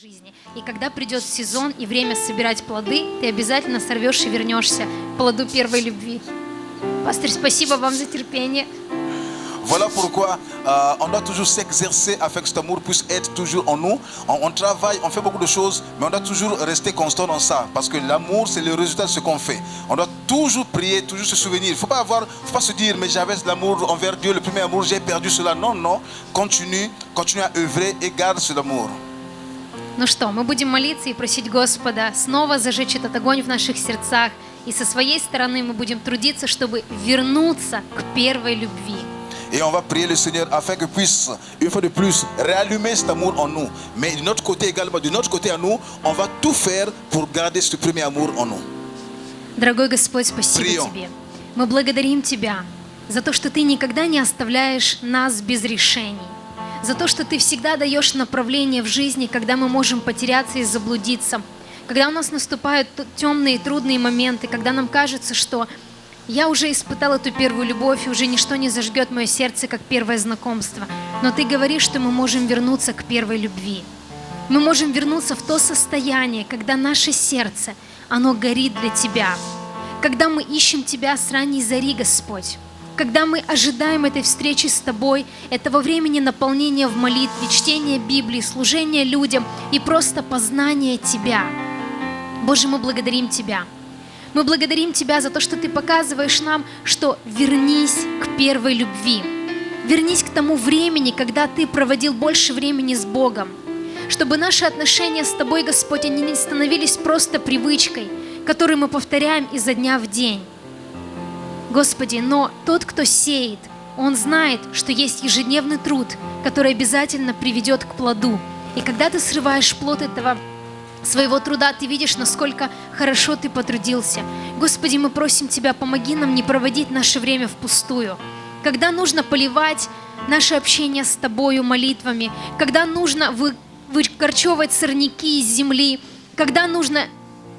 жизни. И когда придет сезон и время собирать плоды, ты обязательно сорвешь и вернешься к плоду первой любви. Пастор, спасибо вам за терпение. Voilà pourquoi on doit toujours s'exercer afin que cet amour puisse être toujours en nous. On travaille, on fait beaucoup de choses, mais on doit toujours rester constant dans ça. Parce que l'amour, c'est le résultat de ce qu'on fait. On doit toujours prier, toujours se souvenir. Il ne faut pas se dire, mais j'avais de l'amour envers Dieu, le premier amour, j'ai perdu cela. Non, non. Continue à œuvrer et garde cet amour. Ну что, мы будем молиться и просить Господа снова зажечь этот огонь в наших сердцах. И со своей стороны мы будем трудиться, чтобы вернуться к первой любви. Et on va prier le Seigneur afin qu'il puisse, une fois de plus, réallumer cet amour en nous. Mais de notre côté également, de notre côté à nous, on va tout faire pour garder ce premier amour en nous. Дорогой Господь, спасибо Тебе. Мы благодарим Тебя за то, что Ты никогда не оставляешь нас без решений. За то, что Ты всегда даешь направление в жизни, когда мы можем потеряться и заблудиться. Когда у нас наступают темные и трудные моменты, когда нам кажется, что я уже испытал эту первую любовь, и уже ничто не зажгет мое сердце, как первое знакомство. Но Ты говоришь, что мы можем вернуться к первой любви. Мы можем вернуться в то состояние, когда наше сердце, оно горит для Тебя. Когда мы ищем Тебя с ранней зари, Господь. Когда мы ожидаем этой встречи с Тобой, этого времени наполнения в молитве, чтения Библии, служения людям и просто познания Тебя. Боже, мы благодарим Тебя. Мы благодарим Тебя за то, что Ты показываешь нам, что вернись к первой любви. Вернись к тому времени, когда Ты проводил больше времени с Богом. Чтобы наши отношения с Тобой, Господь, они не становились просто привычкой, которую мы повторяем изо дня в день. Господи, но тот, кто сеет, он знает, что есть ежедневный труд, который обязательно приведет к плоду. И когда ты срываешь плод этого своего труда, ты видишь, насколько хорошо ты потрудился. Господи, мы просим Тебя, помоги нам не проводить наше время впустую. Когда нужно поливать наше общение с Тобою молитвами, когда нужно выкорчевывать сорняки из земли, когда нужно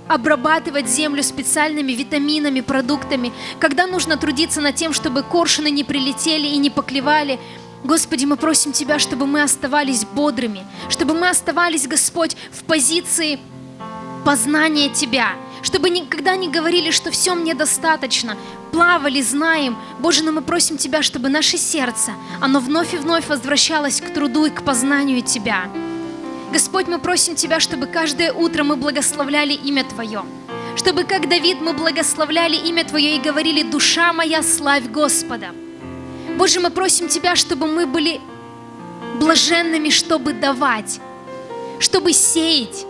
обрабатывать землю специальными витаминами, продуктами, когда нужно трудиться над тем, чтобы коршуны не прилетели и не поклевали. Господи, мы просим Тебя, чтобы мы оставались бодрыми, чтобы мы оставались, Господь, в позиции познания Тебя, чтобы никогда не говорили, что все мне достаточно, плавали, знаем. Боже, но мы просим Тебя, чтобы наше сердце, оно вновь и вновь возвращалось к труду и к познанию Тебя. Господь, мы просим Тебя, чтобы каждое утро мы благословляли имя Твое, чтобы, как Давид, мы благословляли имя Твое и говорили: «Душа моя, славь Господа». Боже, мы просим Тебя, чтобы мы были блаженными, чтобы давать, чтобы сеять,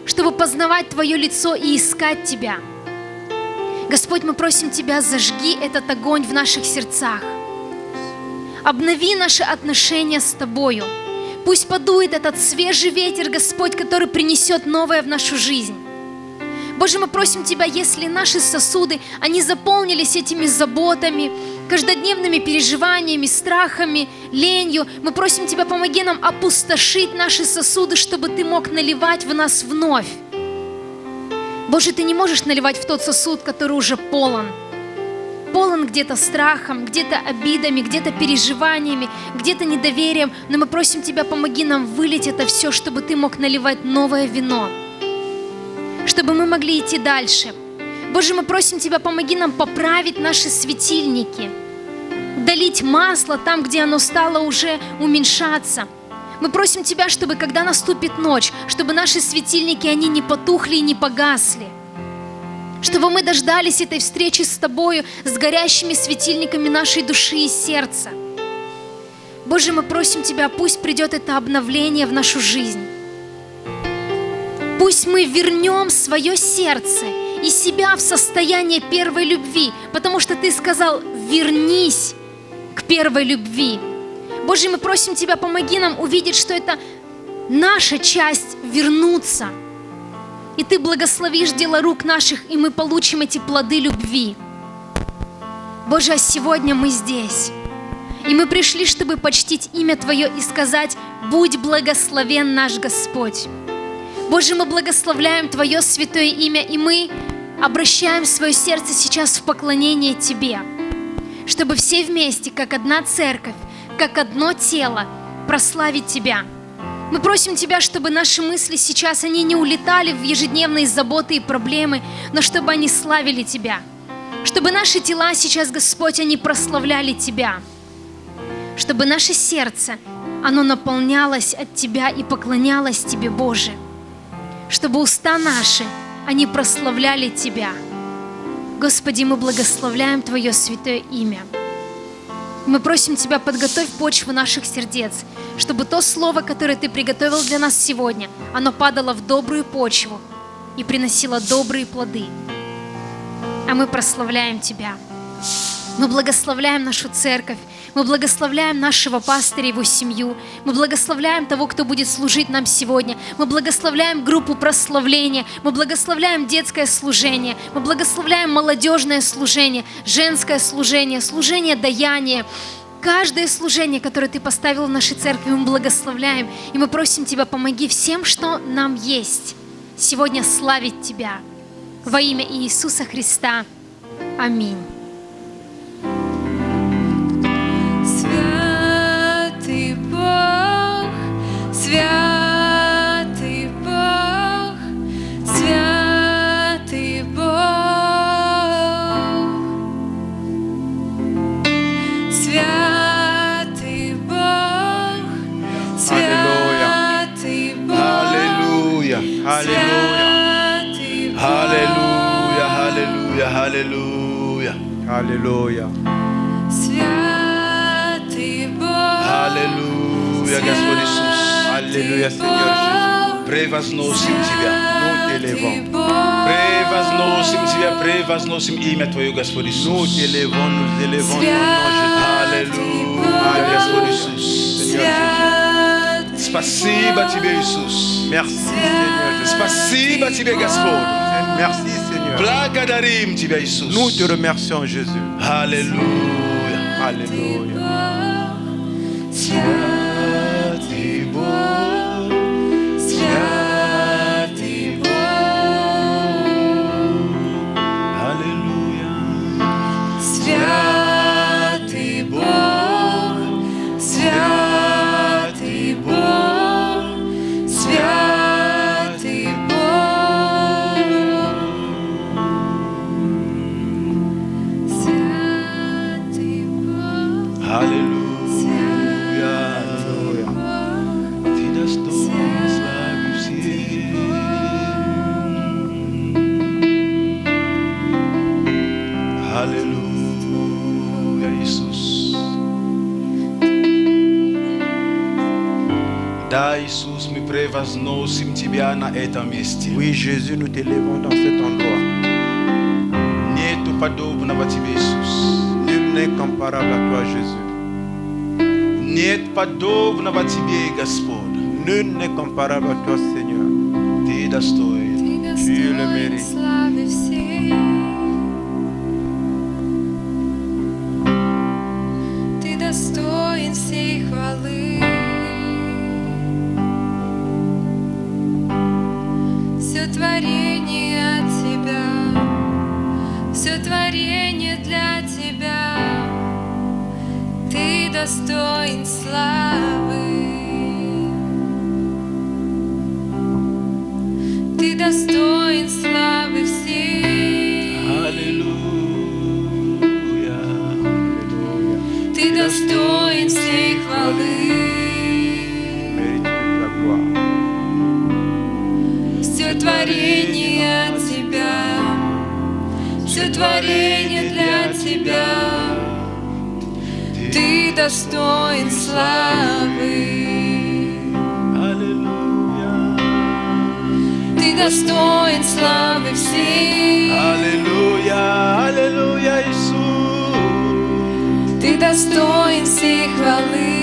чтобы познавать Твое лицо и искать Тебя. Господь, мы просим Тебя, зажги этот огонь в наших сердцах. Обнови наши отношения с Тобою. Пусть подует этот свежий ветер, Господь, который принесет новое в нашу жизнь. Боже, мы просим Тебя, если наши сосуды, они заполнились этими заботами, каждодневными переживаниями, страхами, ленью, мы просим Тебя, помоги нам опустошить наши сосуды, чтобы Ты мог наливать в нас вновь. Боже, Ты не можешь наливать в тот сосуд, который уже полон. Полон где-то страхом, где-то обидами, где-то переживаниями, где-то недоверием. Но мы просим Тебя, помоги нам вылить это все, чтобы Ты мог наливать новое вино, чтобы мы могли идти дальше. Боже, мы просим Тебя, помоги нам поправить наши светильники, долить масло там, где оно стало уже уменьшаться. Мы просим Тебя, чтобы, когда наступит ночь, чтобы наши светильники, они не потухли и не погасли, чтобы мы дождались этой встречи с Тобою, с горящими светильниками нашей души и сердца. Боже, мы просим Тебя, пусть придет это обновление в нашу жизнь. Пусть мы вернем свое сердце и себя в состояние первой любви, потому что Ты сказал: вернись к первой любви. Боже, мы просим Тебя, помоги нам увидеть, что это наша часть вернуться. И Ты благословишь дело рук наших, и мы получим эти плоды любви. Боже, а сегодня мы здесь, и мы пришли, чтобы почтить имя Твое и сказать: будь благословен наш Господь. Боже, мы благословляем Твое святое имя, и мы обращаем свое сердце сейчас в поклонение Тебе, чтобы все вместе, как одна церковь, как одно тело, прославить Тебя. Мы просим Тебя, чтобы наши мысли сейчас, они не улетали в ежедневные заботы и проблемы, но чтобы они славили Тебя. Чтобы наши тела сейчас, Господь, они прославляли Тебя. Чтобы наше сердце, оно наполнялось от Тебя и поклонялось Тебе, Боже. Чтобы уста наши, они прославляли Тебя. Господи, мы благословляем Твое святое имя. Мы просим Тебя, подготовь почву наших сердец, чтобы то слово, которое Ты приготовил для нас сегодня, оно падало в добрую почву и приносило добрые плоды. А мы прославляем Тебя. Мы благословляем нашу церковь, мы благословляем нашего пастыря и его семью, мы благословляем того, кто будет служить нам сегодня, мы благословляем группу прославления, мы благословляем детское служение, мы благословляем молодежное служение, женское служение, служение даяния. Каждое служение, которое Ты поставил в нашей церкви, мы благословляем, и мы просим Тебя, помоги всем, что нам есть, сегодня славить Тебя. Во имя Иисуса Христа. Аминь. Святый Бог, святый Бог, святый Бог, святый Бог, святый Бог, Аллилуйя, святый Бог, аллилуйя, аллилуйя, аллилуйя, аллилуйя, святый Бог, аллилуйя, Господь Иисус, Аллилуйя, Сеньор Jésus. превозносим Тебя, Nous t'élevons. превозносим Тебя, превозносим имя Твое, Господь Nous Иисус. t'élevons, nous élevons ton nom, Jésus. Аллилуйя, Господь Иисус. Seigneur Jésus. Спасибо Тебе, Иисус. Merci, Seigneur Jésus. Спасибо Тебе, Господь. Merci, Seigneur. Благодарим Тебя, Иисус. Nous te remercions, Jésus. Аллилуйя. Alléluia. Святый Бог, святый Бог, аллилуйя. святый Бог, святый Бог, святый Бог, святый Бог, Аллилуйя. Ты достоин славы всей. Аллилуйя, Иисус. Да, Иисус, мы превозносим Тебя на этом месте. Oui, Jésus, nous t'élevons dans cet endroit. Нету подобного Тебе, Иисус. Nul n'est comparable à toi, Jésus. Нет подобного Тебе, Господь. Nul n'est comparable à toi, Seigneur. Ты достоин. Tu le mérites. славы всей. Ты достоин всей хвалы. Все творение от Тебя, все творение для Тебя. Ты достоин славы. Ты достоин славы всей. Аллилуйя. Ты достоин всей хвалы. Mérite toute la gloire. Все творение от Тебя, все творение для Тебя. Ты достоин славы. Аллилуйя. Ты достоин славы всей. Аллилуйя. Аллилуйя, Иисус. Ты достоин всей хвалы.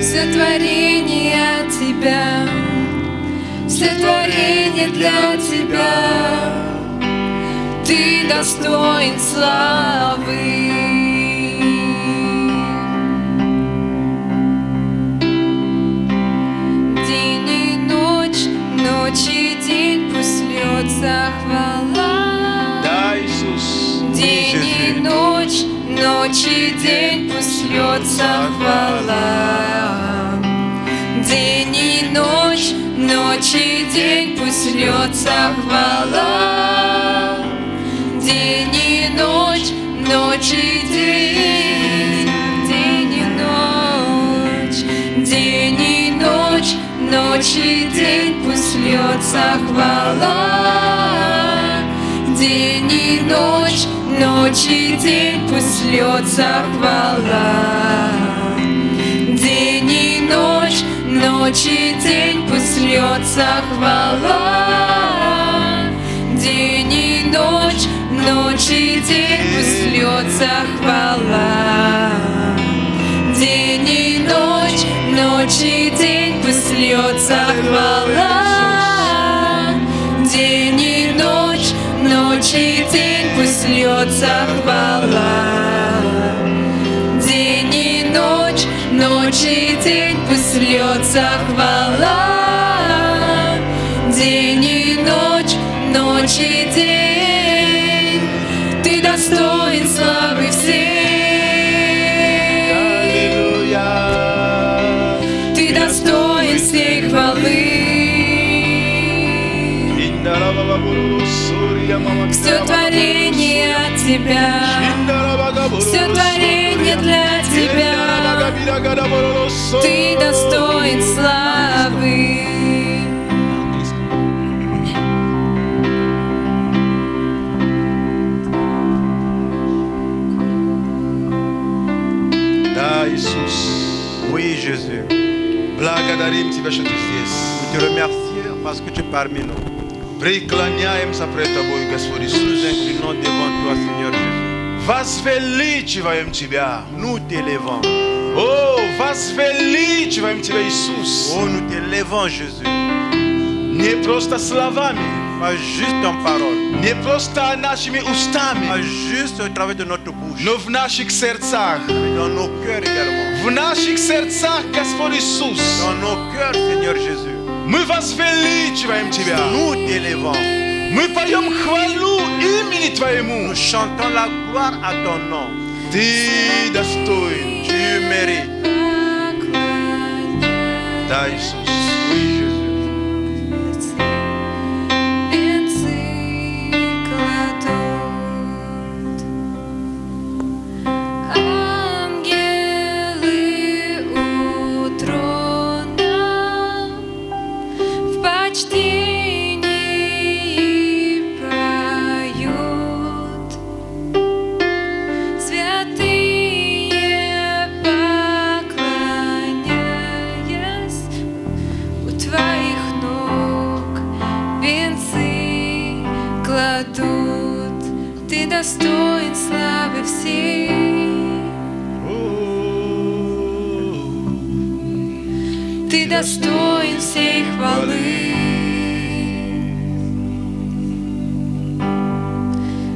Все творение от Тебя, все творение для Тебя. Ты достоин славы. День и ночь, ночь и день, пусть льется хвала. Да, Иисус. День и ночь, ночь ночь и день пусть льется хвала. День и ночь, ночь и день пусть льется хвала. День и ночь, ночь и день, день и ночь, день и ночь, ночь и день пусть льется хвала. День и ночь, ночь и день пусть льется хвала. День и ночь, ночь и день пусть льется хвала. День и ночь, ночь и день пусть льется хвала. День и ночь, ночь и день пусть льется хвала. День и ночь, ночь и день пусть льется хвала. День и ночь, ночь и день пусть льется хвала. День и ночь, ночь и день. Ты достоин славы всей. Аллилуйя. Ты достоин всей хвалы. Все творение от Тебя, все творение для Тебя. Ты достоин славы. Да, Иисус. Oui, Jésus. Благодарим Тебя, что Ты здесь. Nous te remercions parce que tu es parmi nous. Преклоняемся пред Тобой, Господь Nous nous Иисус. inclinons devant toi, Seigneur Jésus. Возвеличиваем Тебя. Nous t'élevons. О, возвеличиваем Тебя, Иисус. Oh, nous t'élevons, Jésus. Не просто словами, Pas juste en parole, не просто нашими устами, pas juste au travers de notre bouche, но в наших сердцах. mais dans nos cœurs également. В наших сердцах, Господь Иисус, Dans nos cœurs, Seigneur Jésus. мы возвеличиваем Тебя. Nous t'élevons. Мы поем хвалу имени Твоему. Nous chantons la gloire à ton nom. Ты достоин. Tu mérites. Да, Иисус. Oui, Jésus. Венцы кладут ангелы у трона в почтении поют. Святые, поклоняясь у Твоих ног, венцы кладут. Ты достоин славы всей. Ты достоин всей хвалы.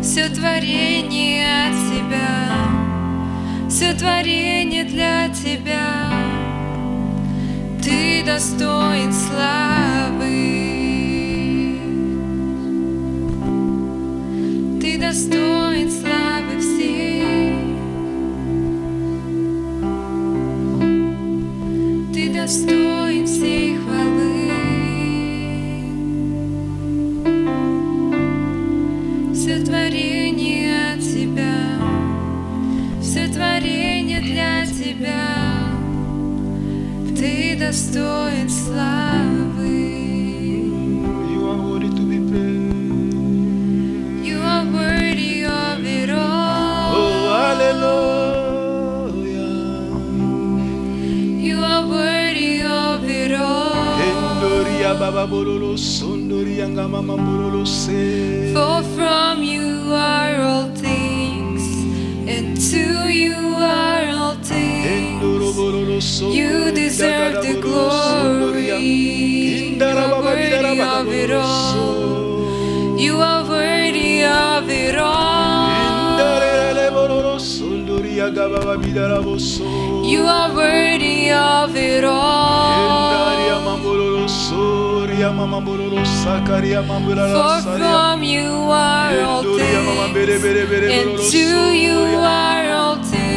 Все творение от Тебя, все творение для Тебя. Ты достоин славы. Ты достоин славы всей. Ты достоин всей хвалы. Все творение от Тебя, все творение для Тебя. Ты достоин славы. You are worthy to be praised. You are worthy of it all. Oh, hallelujah. You are worthy of it all. Endoria baba bololo, sondoria ngama mambololo se. For from You are all things, and to You are all things. Endoro bololo, sondoria You deserve the bololo, sondoria. glory. You Indara are baba bidara worthy baba of it bololo, all. so. You are worthy of it all. Indarele bololo, sondoria gaba bidara boso. You are worthy of it Endaria all. mambololo, soria mambololo, sakaria mambolala For saria. from You are all Endoria mama bere things, bere bere and bololo, to You soria. are all things.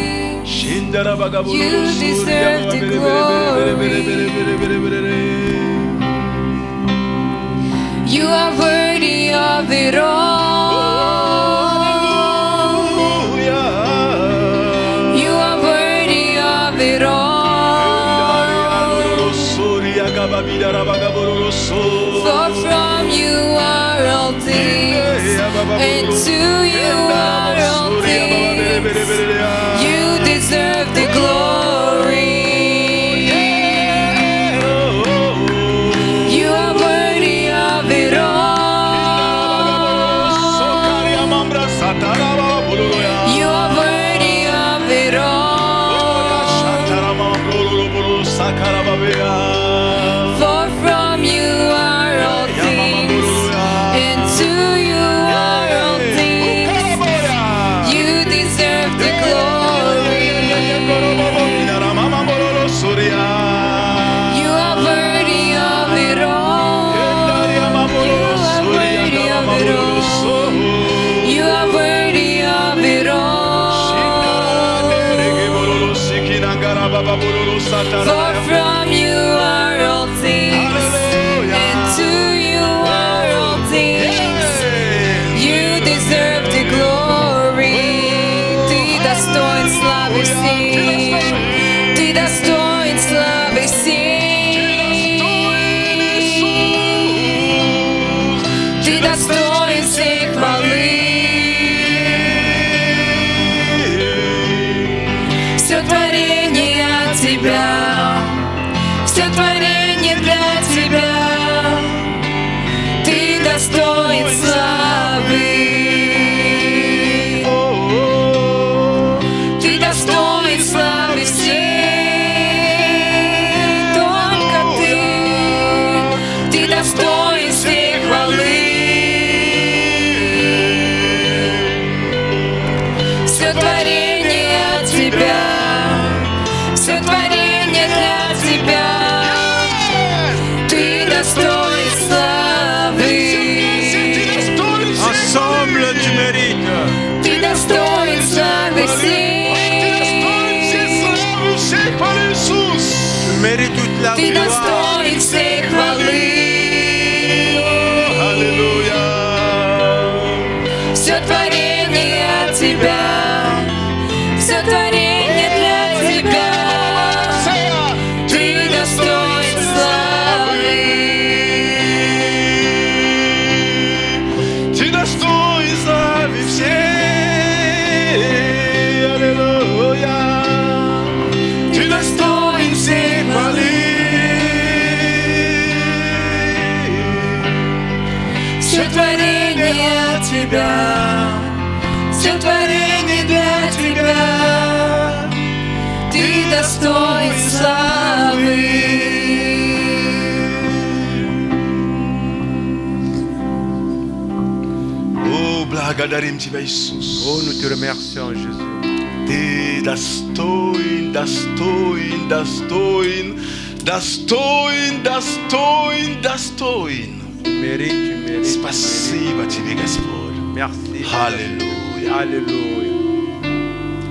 You deserve the glory. You are worthy of it all. You are worthy of it all. For from you are all things, and to you are all things. You deserve the glory. You are worthy of it all. You are worthy of it all. For from you are all things, and to you are all things. You deserve the glory. You are worthy of it all. You are worthy of it all. You are worthy of it all. For from you are all things, and to you are all things. You deserve the glory. Ты достоин славы всей. Ты достоин славы всей. Ты достоин всей хвалы. Все творение от тебя, все творение для тебя. Ты достоин славы. Ты достоин славы всей. Только ты достоин всей хвалы. Все творение от тебя, все творение для тебя. Ты достоин славы. Ensemble, tu mérites. Ты достоин славы всей. Tu mérites toute la Ты gloire. достоин всей хвалы. Все творение от тебя, все творение для тебя. Ты достоин славы. Ты достоин славы всей. Аллилуйя. Ты достоин всей хвалы. Все творение от тебя, все творение для тебя. Ты достоин славы. Oh, благодарим Тебя, Иисус. Oh, nous te remercions, Jésus. Ты достоин, достоин, достоин, достоин, достоин, достоин. Tu mérites, tu mérites. Спасибо Тебе, Господь. Merci. Аллилуйя. Alléluia.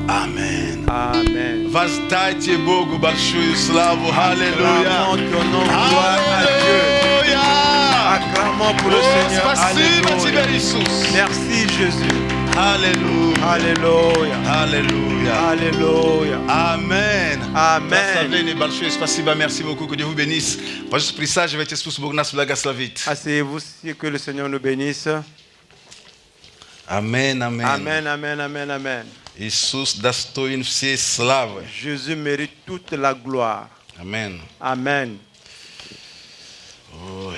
Amen. Amen. Воздайте Богу большую славу. Аллилуйя. Acclamons ton nom, gloire à Dieu. Аллилуйя. Acclamons pour le Seigneur. Спасибо Тебе, Alléluia. Иисус. Merci, Jésus. Аллилуйя. Alléluia. Alléluia. Alléluia. Amen. Amen. Благословение большое. Спасибо. Merci beaucoup. Que Dieu vous bénisse. Пожалуйста, присаживайтесь. Спуск Бог нас благословит. Asseyez-vous, si que le Seigneur nous bénisse. Amen. Amen. Amen, amen, amen, amen. Иисус достоин всей славы. Jésus mérite toute la gloire. Amen. Amen. Ой.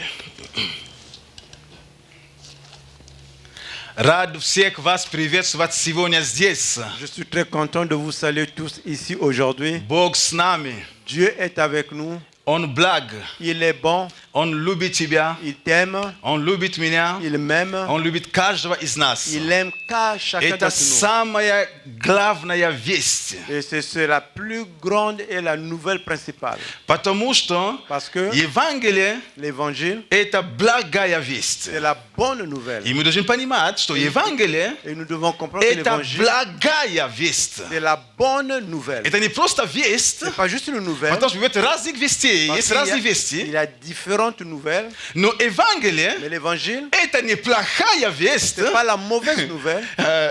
Рад всех вас приветствовать сегодня здесь. Je suis très content de vous saluer tous ici aujourd'hui. Бог с нами. Dieu est avec nous. On blаг. Il est bon. Он любит тебя, Il t'aime, он любит меня, il m'aime, он любит каждого из нас. il aime chacun Это d'entre nous. самая главная весть. Et c'est la plus grande et la nouvelle principale. Потому что Parce que Евангелие l'évangile, – это благая весть. c'est la bonne nouvelle. И мы должны понимать, что Евангелие Et nous devons comprendre – que это l'évangile, благая весть. c'est la bonne nouvelle. Это не просто весть, C'est pas juste une nouvelle. потому что бывает разных вестей, Parce есть qu'il y a- разные вести. il y a différentes nouvelles. Но Евангелие Mais l'évangile, – это не плохая весть, c'est pas la mauvaise nouvelle.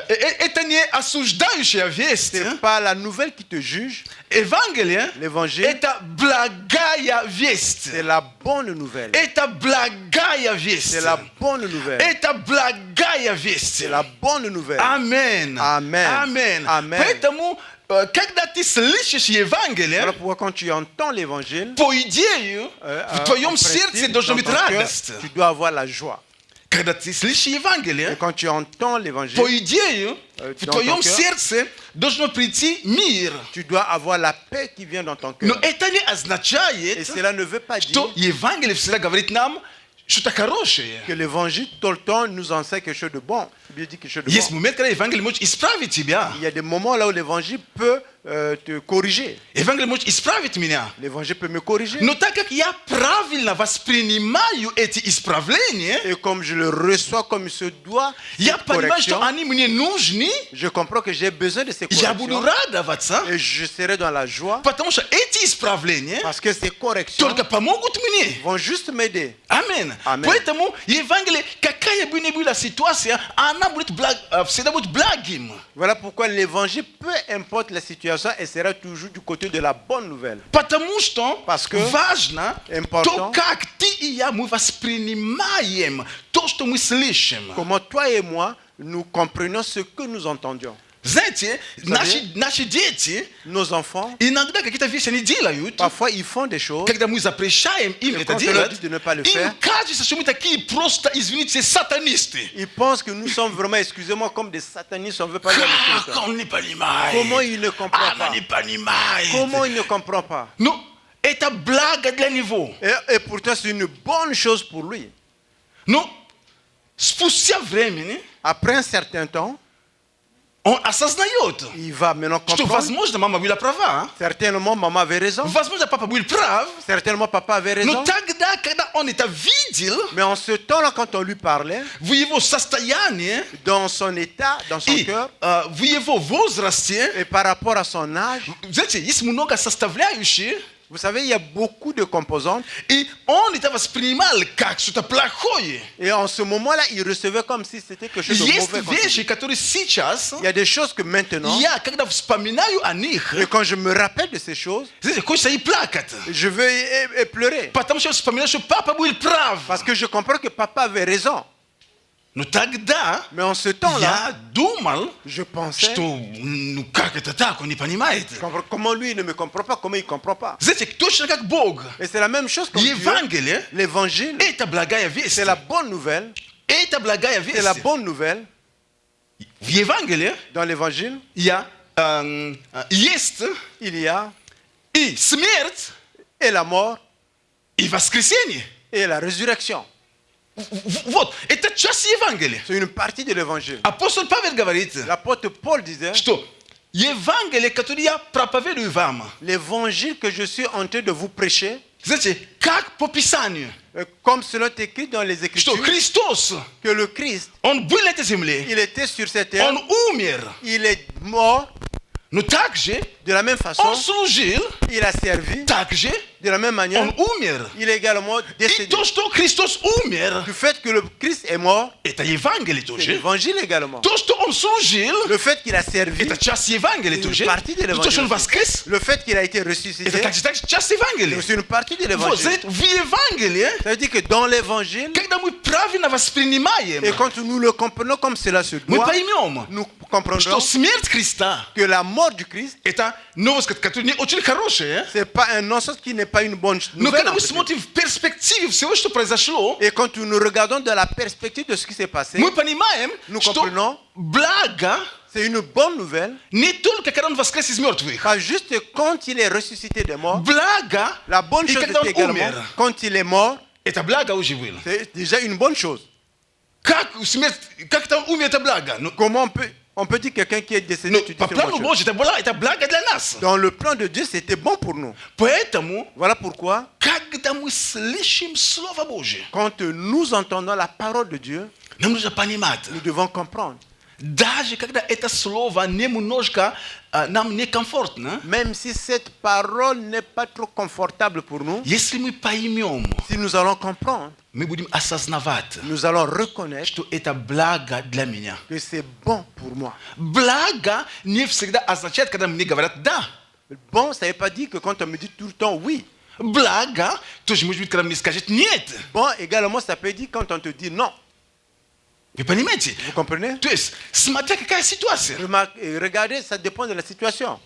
это не осуждающая весть. C'est pas la nouvelle qui te juge. Евангелие – L'évangile, это благая весть. c'est la bonne nouvelle. Это благая весть. C'est la bonne nouvelle. Это благая весть. C'est la bonne nouvelle. Аминь. Амен. Аминь. Амен. Поэтому, когда ты слышишь Евангелие, Voilà pourquoi quand tu entends l'évangile, по идее, в твоем en сердце principe, должна dans быть ton cœur, радость. tu dois avoir la joie. Когда ты слышишь Et Евангелие, quand tu entends l'évangile, по идее, в dans твоем ton cœur, сердце должно прийти мир. tu dois avoir la paix qui vient dans ton Но cœur. это не Et означает, cela ne veut pas dire что Евангелие всегда говорит нам что-то хорошее. que l'évangile, tout le temps, nous enseigne quelque chose de bon. Il dit quelque chose de Есть bon. момент, когда Евангелие может исправить тебя. Il y a des moments là où l'évangile peut te corriger. Евангелие может исправить меня. L'évangile peut me corriger. Но так как я правильно воспринимаю эти исправления, Et comme je le reçois comme il se doit, я cette понимаю, что correction, они мне нужны, je comprends que j'ai besoin de ces я буду corrections. радоваться, Et je serai dans la joie потому что эти исправления parce que ces corrections только помогут мне. vont juste m'aider. Аминь. Аминь. Поэтому Евангелие, какая бы ни была ситуация, она будет всегда будет благим. Voilà pourquoi l'évangile, peu importe la situation, elle sera toujours du côté de la bonne nouvelle. Потому что Parce que важно important, то, как ты и я мы воспринимаем то, что мы слышим. Comment toi et moi, nous comprenons ce que nous entendions. Знаете, наши дети Nos enfants, иногда какие-то вещи они делают, parfois, ils font des choses. когда мы запрещаем им Et это quand on leur делать, dit de ne pas le им faire, кажется, что мы такие просто, извините, сатанисты. Ils pensent que nous sommes vraiment, excusez-moi, comme des satanistes, on ne veut pas dire le Как territoire. он не понимает? Comment il ne comprend Она pas? не понимает. Comment il ne comprend pas? Ну, это благо для него. Et pourtant, c'est une bonne chose pour lui. Но спустя времени Après un certain temps, он осознает, il va maintenant что, comprendre. возможно, мама была права, Certainement, maman avait raison. возможно, папа был прав, Certainement, papa avait но raison. тогда, когда он это видел, Mais en ce temps-là, quand on lui parlait, в его состоянии dans son état, dans son и cœur, в его возрасте, et par rapport à son âge, знаете, есть много составляющих, vous savez, il y a beaucoup de composantes. и он это воспринимал как что-то плохое. Et en ce moment-là, il recevait comme si c'était quelque chose de Есть mauvais. contre lui. вещи, которые сейчас, Il y a des choses que maintenant, я, когда вспоминаю о них, et quand je me rappelle de ces choses, знаете, хочется и плакать. je veux et pleurer. Потому что я вспоминаю, что папа был прав. Parce que je comprends que papa avait raison. Но тогда Mais en ce temps-là, я думал, je pensais, что ну как это так, он не понимает. comment lui il ne me comprend pas, comment il ne comprend pas. Знаете, точно как Бог. Et c'est la même chose comme Dieu. Евангелие L'évangile, – это благая весть. c'est la bonne nouvelle. Это благая C'est la весть. bonne nouvelle. В Евангелии Dans l'évangile, есть il y a и смерть, et la mort и воскресение. et la résurrection. Вот, это часть Евангелия. C'est une partie de l'évangile. Апостол Павел говорит, L'apôtre Paul disait, что Евангелие, которое я проповедую вам, l'évangile que je suis en train de vous prêcher, знаете, как по Писанию, comme cela est écrit dans les что Écritures, Христос, que le Christ, Он был на этой земле, il était sur cette terre, Он умер, il est mort, но также de la même façon, Он служил, il a servi, также de la même manière, Он умер. il est également И décédé. то, что Христос умер, Du fait que le Christ est mort, это Евангелие c'est тоже. l'évangile également. То, что Он служил, Le fait qu'il a servi, это часть Евангелия c'est тоже. une partie de И то, что Он l'évangile. воскрес, Le fait qu'il a été это ressuscité, также часть Евангелия. c'est une partie de Вот, l'évangile. знаете, в Евангелии, Ça veut dire que dans l'évangile, когда мы правильно воспринимаем, et quand nous le comprenons comme cela se мы doit, поймем, nous что comprendrons смерть Христа que la mort du Christ, это новость, которая не очень хорошая. c'est pas un non-sens qui n'est pas une bonne Но nouvelle. когда en мы principe. смотрим в перспективе всего, что произошло, Et quand nous regardons dans la perspective de ce qui s'est passé, мы понимаем, nous что comprenons, благо c'est une bonne nouvelle, не только когда Он воскрес из мертвых, pas juste quand il est ressuscité des morts. благо La bonne и chose когда est Он également умер. quand il est mort, это благо уже было. C'est déjà une bonne chose. Как там умер это благо? Ну, Comment on peut dire quelqu'un qui est décédé, tu dis по c'est une bonne плану chose. Божьему это благо для нас. Dans le plan de Dieu, c'était bon pour nous. Поэтому, Voilà pourquoi, когда мы слышим Слово Божье, quand nous entendons la parole de Dieu, нам нужно понимать, nous devons comprendre. даже когда это слово немножко нам некомфортно, Même si cette parole n'est pas trop confortable pour nous, если мы поймем, si nous allons comprendre, мы будем осознавать, nous allons reconnaître что это благо для меня. que c'est bon pour moi. Благо не всегда означает, когда мне говорят «да». Bon, ça ne veut pas dire que quand on me dit tout le temps oui. Благо тоже может быть, когда мне скажет «нет». Bon, également, ça peut dire quand on te dit non. Вы понимаете? Vous comprenez? То есть, смотря какая ситуация. Regardez, ça dépend de la situation.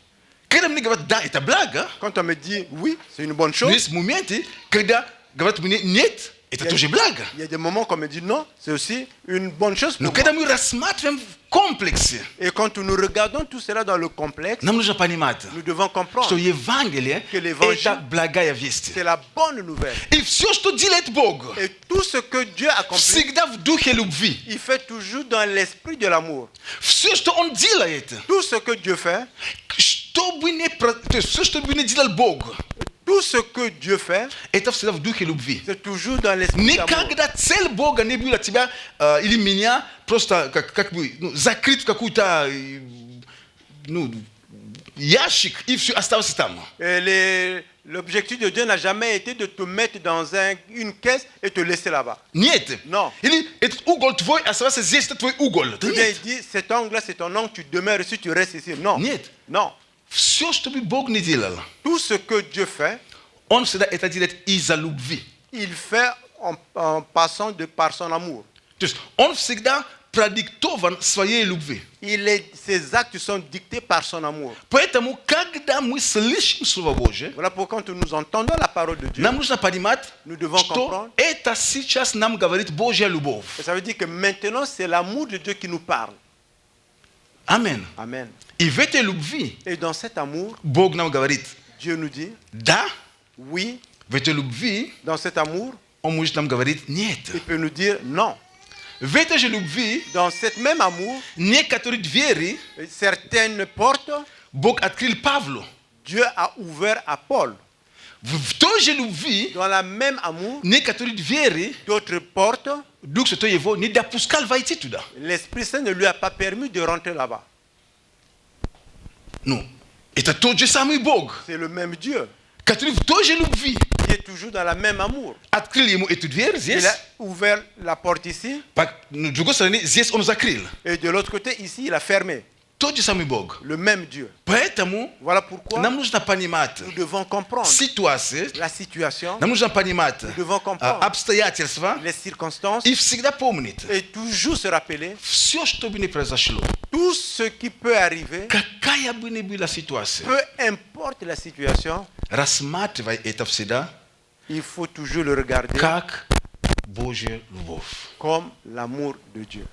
Когда мне говорят «да, это благо», Quand on me dit oui, c'est une bonne но chose. есть моменты, когда говорят мне «нет», это тоже благо. Il y a des moments qu'on me dit non, c'est aussi une bonne chose pour Но moi. когда мы рассматриваем в комплексе, Et quand nous regardons tout cela dans le complexe, нам нужно понимать, nous devons что comprendre Евангелие que l'évangile, это благая весть. c'est la bonne nouvelle. И все, что делает Бог, Et tout ce que Dieu accomplit, всегда в духе любви. il fait toujours dans l'esprit de l'amour. Все, что Он делает, Tout ce que Dieu fait, то есть все, что бы ни делал Бог, tout ce que Dieu fait, это всегда в духе любви. c'est toujours dans l'esprit d'amour. Никогда цель Бога не была тебя или меня просто как бы закрыть в какую-то ящик и все осталось там. L'objectif de Dieu n'a jamais été de te mettre dans une caisse et te laisser là-bas. Нет. Non. Или этот угол твой оставался здесь, это твой угол. Ou bien il dit, cet angle-là, c'est ton angle, tu demeures ici, tu restes ici. Non. Нет. Non. Все, что бы Бог не делал, Tout ce que Dieu fait, Он всегда это делает из-за любви. il fait en passant par son amour. То есть Он всегда продиктован своей любви. Ses actes sont dictés par son amour. Поэтому, когда мы слышим Слово Божье, Voilà pourquoi quand nous entendons la parole de Dieu, нам нужно понимать, nous devons что comprendre. это сейчас нам говорит Божья любовь. Et ça veut dire que maintenant, c'est l'amour de Dieu qui nous parle. Аминь. Amen. И в этой любви Et dans cet amour, Бог нам говорит, Dieu nous dit, да, oui. в этой любви Dans cet amour, Он может нам говорить нет. il peut nous dire non. В этой же любви Dans cet même amour, некоторые двери certaines portes, Бог открыл Павлу. Dieu a ouvert à Paul. В той же любви Dans la même amour, некоторые двери d'autres portes, Дух Святой его не допускал войти туда. l'Esprit Saint ne lui a pas permis de rentrer là-bas. Ну, это тот же самый Бог, C'est le même Dieu который в той же любви qui est toujours dans la même amour. открыл ему эту дверь здесь, Il a ouvert la porte ici с другой стороны, здесь он закрыл. et de l'autre côté, ici, il a fermé. Тот же самый Бог. Le même Dieu. Поэтому Voilà pourquoi нам нужно понимать nous devons comprendre ситуации, la situation, нам нужно понимать devons comprendre обстоятельства les circonstances и всегда помнить, et toujours se rappeler все, что бы ни произошло, tout ce qui peut arriver, какая бы ни была ситуация, peu importe la situation, рассматривай это всегда il faut toujours le regarder как Божья любовь. comme l'amour de Dieu.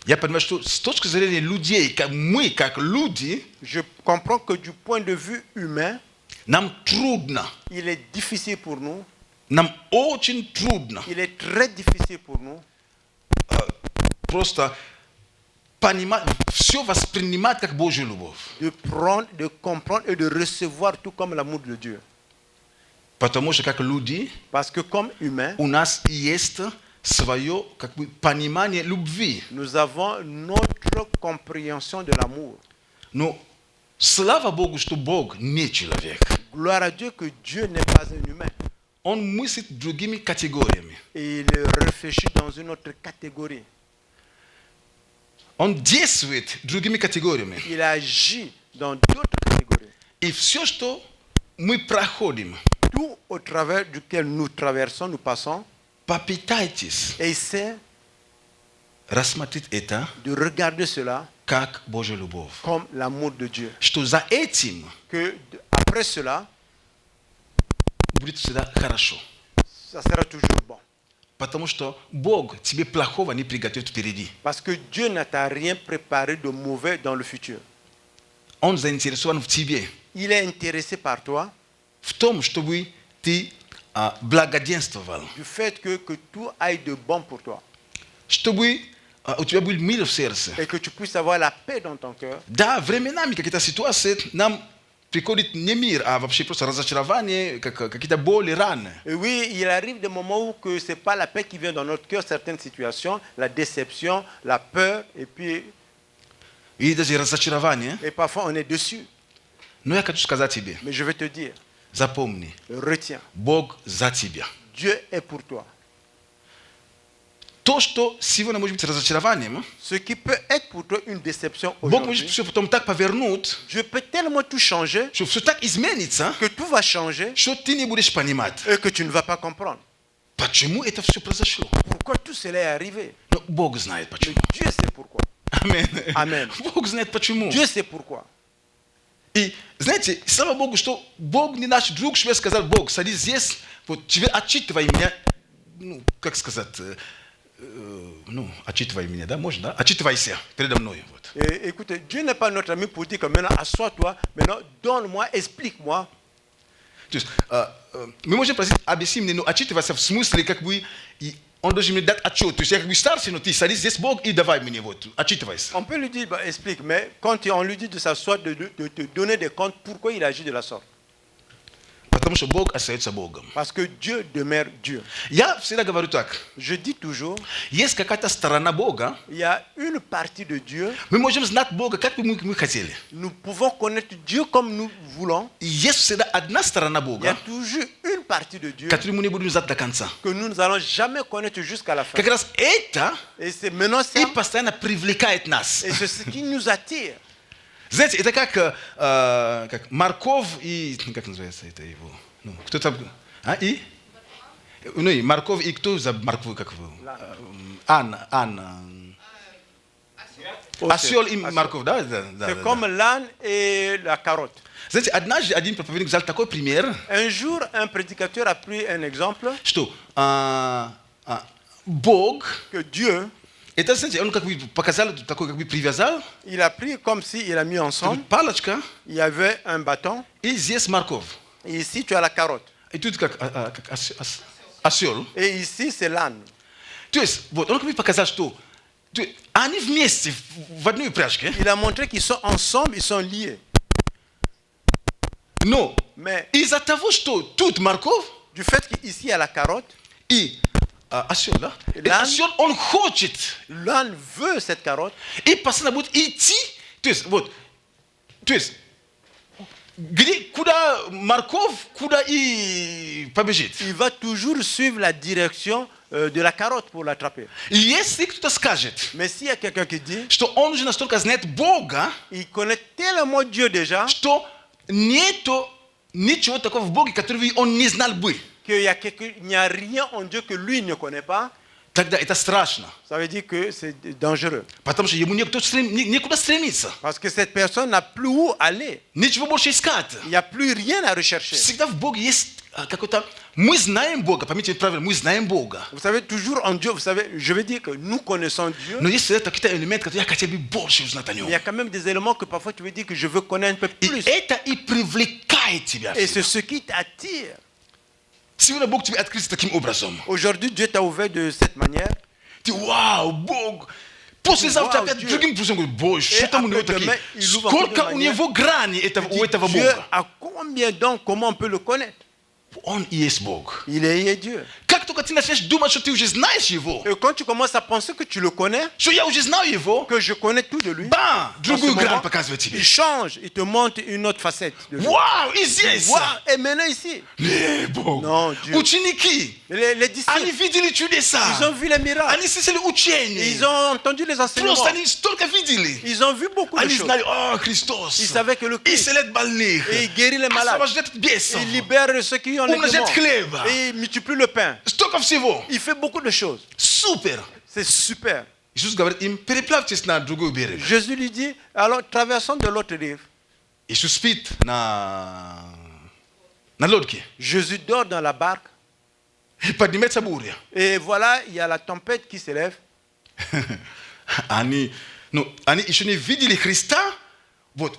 Я понимаю, что с точки зрения людей, как мы, как люди, Je comprends que du point de vue humain, нам трудно, il est difficile pour nous, нам очень трудно il est très difficile pour nous просто понимать, все воспринимать как Божью любовь. de prendre, de comprendre et de recevoir tout comme l'amour de Dieu. Потому что как люди Parce que comme humains, у нас есть свое как бы понимание любви. nous avons notre compréhension de l'amour. Но слава Богу, что Бог не человек. Gloire à Dieu que Dieu n'est pas un humain. Он мыслит другими категориями. Et il réfléchit dans une autre catégorie. Он действует другими категориями. Il agit dans d'autres catégories. И все, что мы проходим, Tout au travers duquel nous traversons, nous passons, попытайтесь essaie рассмотреть это de regarder cela как Божья любовь. comme l'amour de Dieu. Что за этим Que après cela, будет всегда хорошо. ça sera toujours bon. Потому что Бог тебе плохого не приготовит впереди. Parce que Dieu n'a rien préparé de mauvais dans le futur. Он заинтересован в тебе. Il est intéressé par toi, В том, чтобы ты благоденствовал. du fait que tout aille de bon pour toi Чтобы у тебя был мир в сердце. et que tu puisses avoir la paix dans ton cœur. Да, временами какие-то ситуации нам приходит не мир, а вообще просто разочарование, какие-то боли, раны. Et oui, il arrive des moments où que c'est pas la paix qui vient dans notre cœur, certaines situations, la déception, la peur, И даже разочарование. et parfois on est dessus. Но я хочу сказать тебе, Mais je vais te dire, запомни, retiens, Бог за тебя. Dieu est pour toi. То, что сегодня может быть разочарованием, Ce qui peut être pour toi une déception Бог может aujourd'hui, все потом так повернуть, Dieu peut tellement tout changer что все так изменится, que tout va changer что ты не будешь понимать, et que tu ne vas pas comprendre. почему это все произошло. Pourquoi tout cela est arrivé? Но Бог знает Mais почему. Dieu sait pourquoi. Аминь. Amen. Бог знает почему. Dieu sait pourquoi. И знаете, слава Богу, что Бог не наш друг, что я сказал, Бог, садись здесь, вот тебе отчитывай меня, ну, как сказать, ну, отчитывай меня, да, можно, да? Отчитывайся передо мной. Вот. Et, écoutez, Dieu n'est pas notre ami pour dire que maintenant, assois-toi, maintenant, donne-moi, explique-moi. То есть мы можем просить, объясни мне, ну, отчитываться в смысле, как бы, и он должен мне дать отчет. То есть я как бы старший, но ты садись здесь, Бог, и давай мне, вот, отчитывайся. On peut lui dire, bah, explique, mais quand on lui dit de s'asseoir, de te donner des comptes, pourquoi il agit de la sorte? Потому что Бог остается Богом. Parce que Dieu demeure Dieu. Я всегда говорю так, Je dis toujours, есть какая-то сторона Бога, il y a une partie de Dieu, мы можем знать Бога, как бы мы хотели. nous pouvons connaître Dieu comme nous voulons. И есть всегда одна сторона Il y a Бога, toujours une partie de Dieu которую мы не будем знать до конца. que nous n'allons jamais connaître jusqu'à la fin. Как раз это Et c'est maintenant ça, и постоянно привлекает нас. et c'est ce qui nous attire. Знаете, это как морковь и... Как называется это его? Ну, кто там... И? Ну, и морковь, и кто за морковь, как вы? Анна. Осел и морковь, да? C'est comme l'âne et la carotte. Знаете, однажды один проповедник взял такой пример, Un jour, un prédicateur a pris un exemple что Бог, que Dieu, это, знаете, он как бы показал, такой как бы привязал, il a pris comme s'il a mis ensemble, палочка, il y avait un bâton, и здесь морковь. et ici tu as la carotte, И тут как осел. et ici c'est l'âne. То есть, вот, он как бы показал, что они вместе в одной упряжке, Il a montré qu'ils sont ensemble, ils sont liés. но Mais из-за того, что тут морковь du fait qu'ici il y a la carotte, и осел, да? И И лан. осел, он хочет, l'âne veut cette carotte, и постоянно будет идти, то есть, вот, то есть, куда морковь, куда и побежит. il va toujours suivre la direction de la carotte pour l'attraper. И если кто-то скажет, Mais s'il y a quelqu'un qui dit, что он уже настолько знает Бога, il connaît tellement Dieu déjà, что нету ничего такого в Боге, которого он не знал бы, qu'il n'y a rien en Dieu que lui ne connaît pas, тогда это страшно. ça veut dire que c'est dangereux. Потому что ему некуда стремиться, Parce que cette personne n'a plus où aller. ничего больше искать. Il n'y a plus rien à rechercher. Всегда в Боге есть какой-то... Мы знаем Бога, поймите правильно, мы знаем Бога. Vous savez, toujours en Dieu, vous savez, je veux dire que nous connaissons Dieu, Но есть всегда какие-то элементы, которые я хотел бы больше узнать о mais нем. il y a quand même des éléments que parfois tu veux dire que je veux connaître un peu И plus. это и привлекает тебя. Et c'est ce qui t'attire. Сегодня Бог тебе открылся таким образом. Aujourd'hui, Dieu t'a ouvert de cette manière. Ты, вау, Бог! Послезавтра Вау, опять Dieu. другим путем говорит, Боже, Et что там у него après такие? demain, il ouvre Сколько encore de у manière. него грани у этого Dieu, Бога? à combien donc, comment on peut le connaître? Он и есть Бог. Il est Dieu. Как только ты начнешь думать, что ты уже знаешь его, Et quand tu commences à penser que tu le connais, что я уже знаю его, que je connais tout de lui, бам, en ce другую грань moment, показывает тебе. il change, il te montre une autre facette de lui. Вау, и здесь. Voilà, et maintenant ici, Не, Бог. Non, Dieu. Ученики, les disciples, они видели чудеса. ils ont vu les miracles, Они слышали учения. ils ont entendu les enseignements, Просто они столько видели. ils ont vu beaucoup de Они choses. знали, Христос. Ils savaient que le Christ, исцеляет больных. et il guérit les malades, освобождает бесов. il libère ceux qui ont les Умножает démons, хлеба. et il multiplie le pain. Столько всего. Il fait beaucoup de choses. Супер. C'est super. Иисус говорит им, переплавьтесь на другой берег. Jésus lui dit, alors traversons de l'autre rive. Иисус спит на лодке. Jésus dort dans la barque. И поднимается буря. Et voilà, il y a la tempête qui s'élève. Они еще не видели Христа вот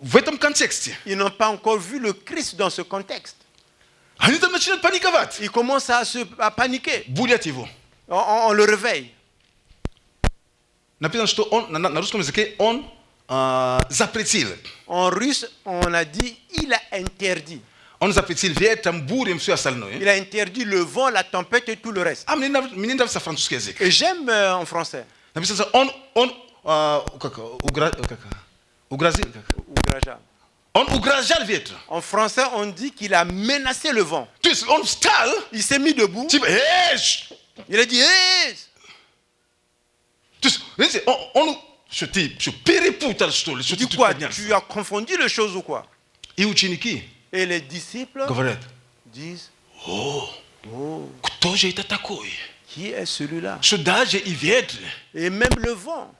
в этом контексте. Ils n'ont pas encore vu le Christ dans ce contexte. Они там начинают паниковать. Il commence à paniquer. Будят его. On le réveille. Написано, что он, на русском языке он запретил. En russe, on a dit il a interdit. Он запретил ветром, бурям, все остальное. Il a interdit le vent, la tempête et tout le reste. А мне нравится французский язык. Et j'aime en français. Написано, он угрозил, Угрожал. он угрожал ветру. En français, on dit qu'il a menacé le vent. То есть он встал, Il s'est mis debout. типа, Il a dit hey! То есть, знаете, он что ты перепутал, что ли, что Tu ты dis тут quoi? поднялся? Tu as confondu les choses ou quoi? И ученики Et les disciples говорят, disent кто же это такой? qui est celui-là? Что даже и ветры, Et même le vent,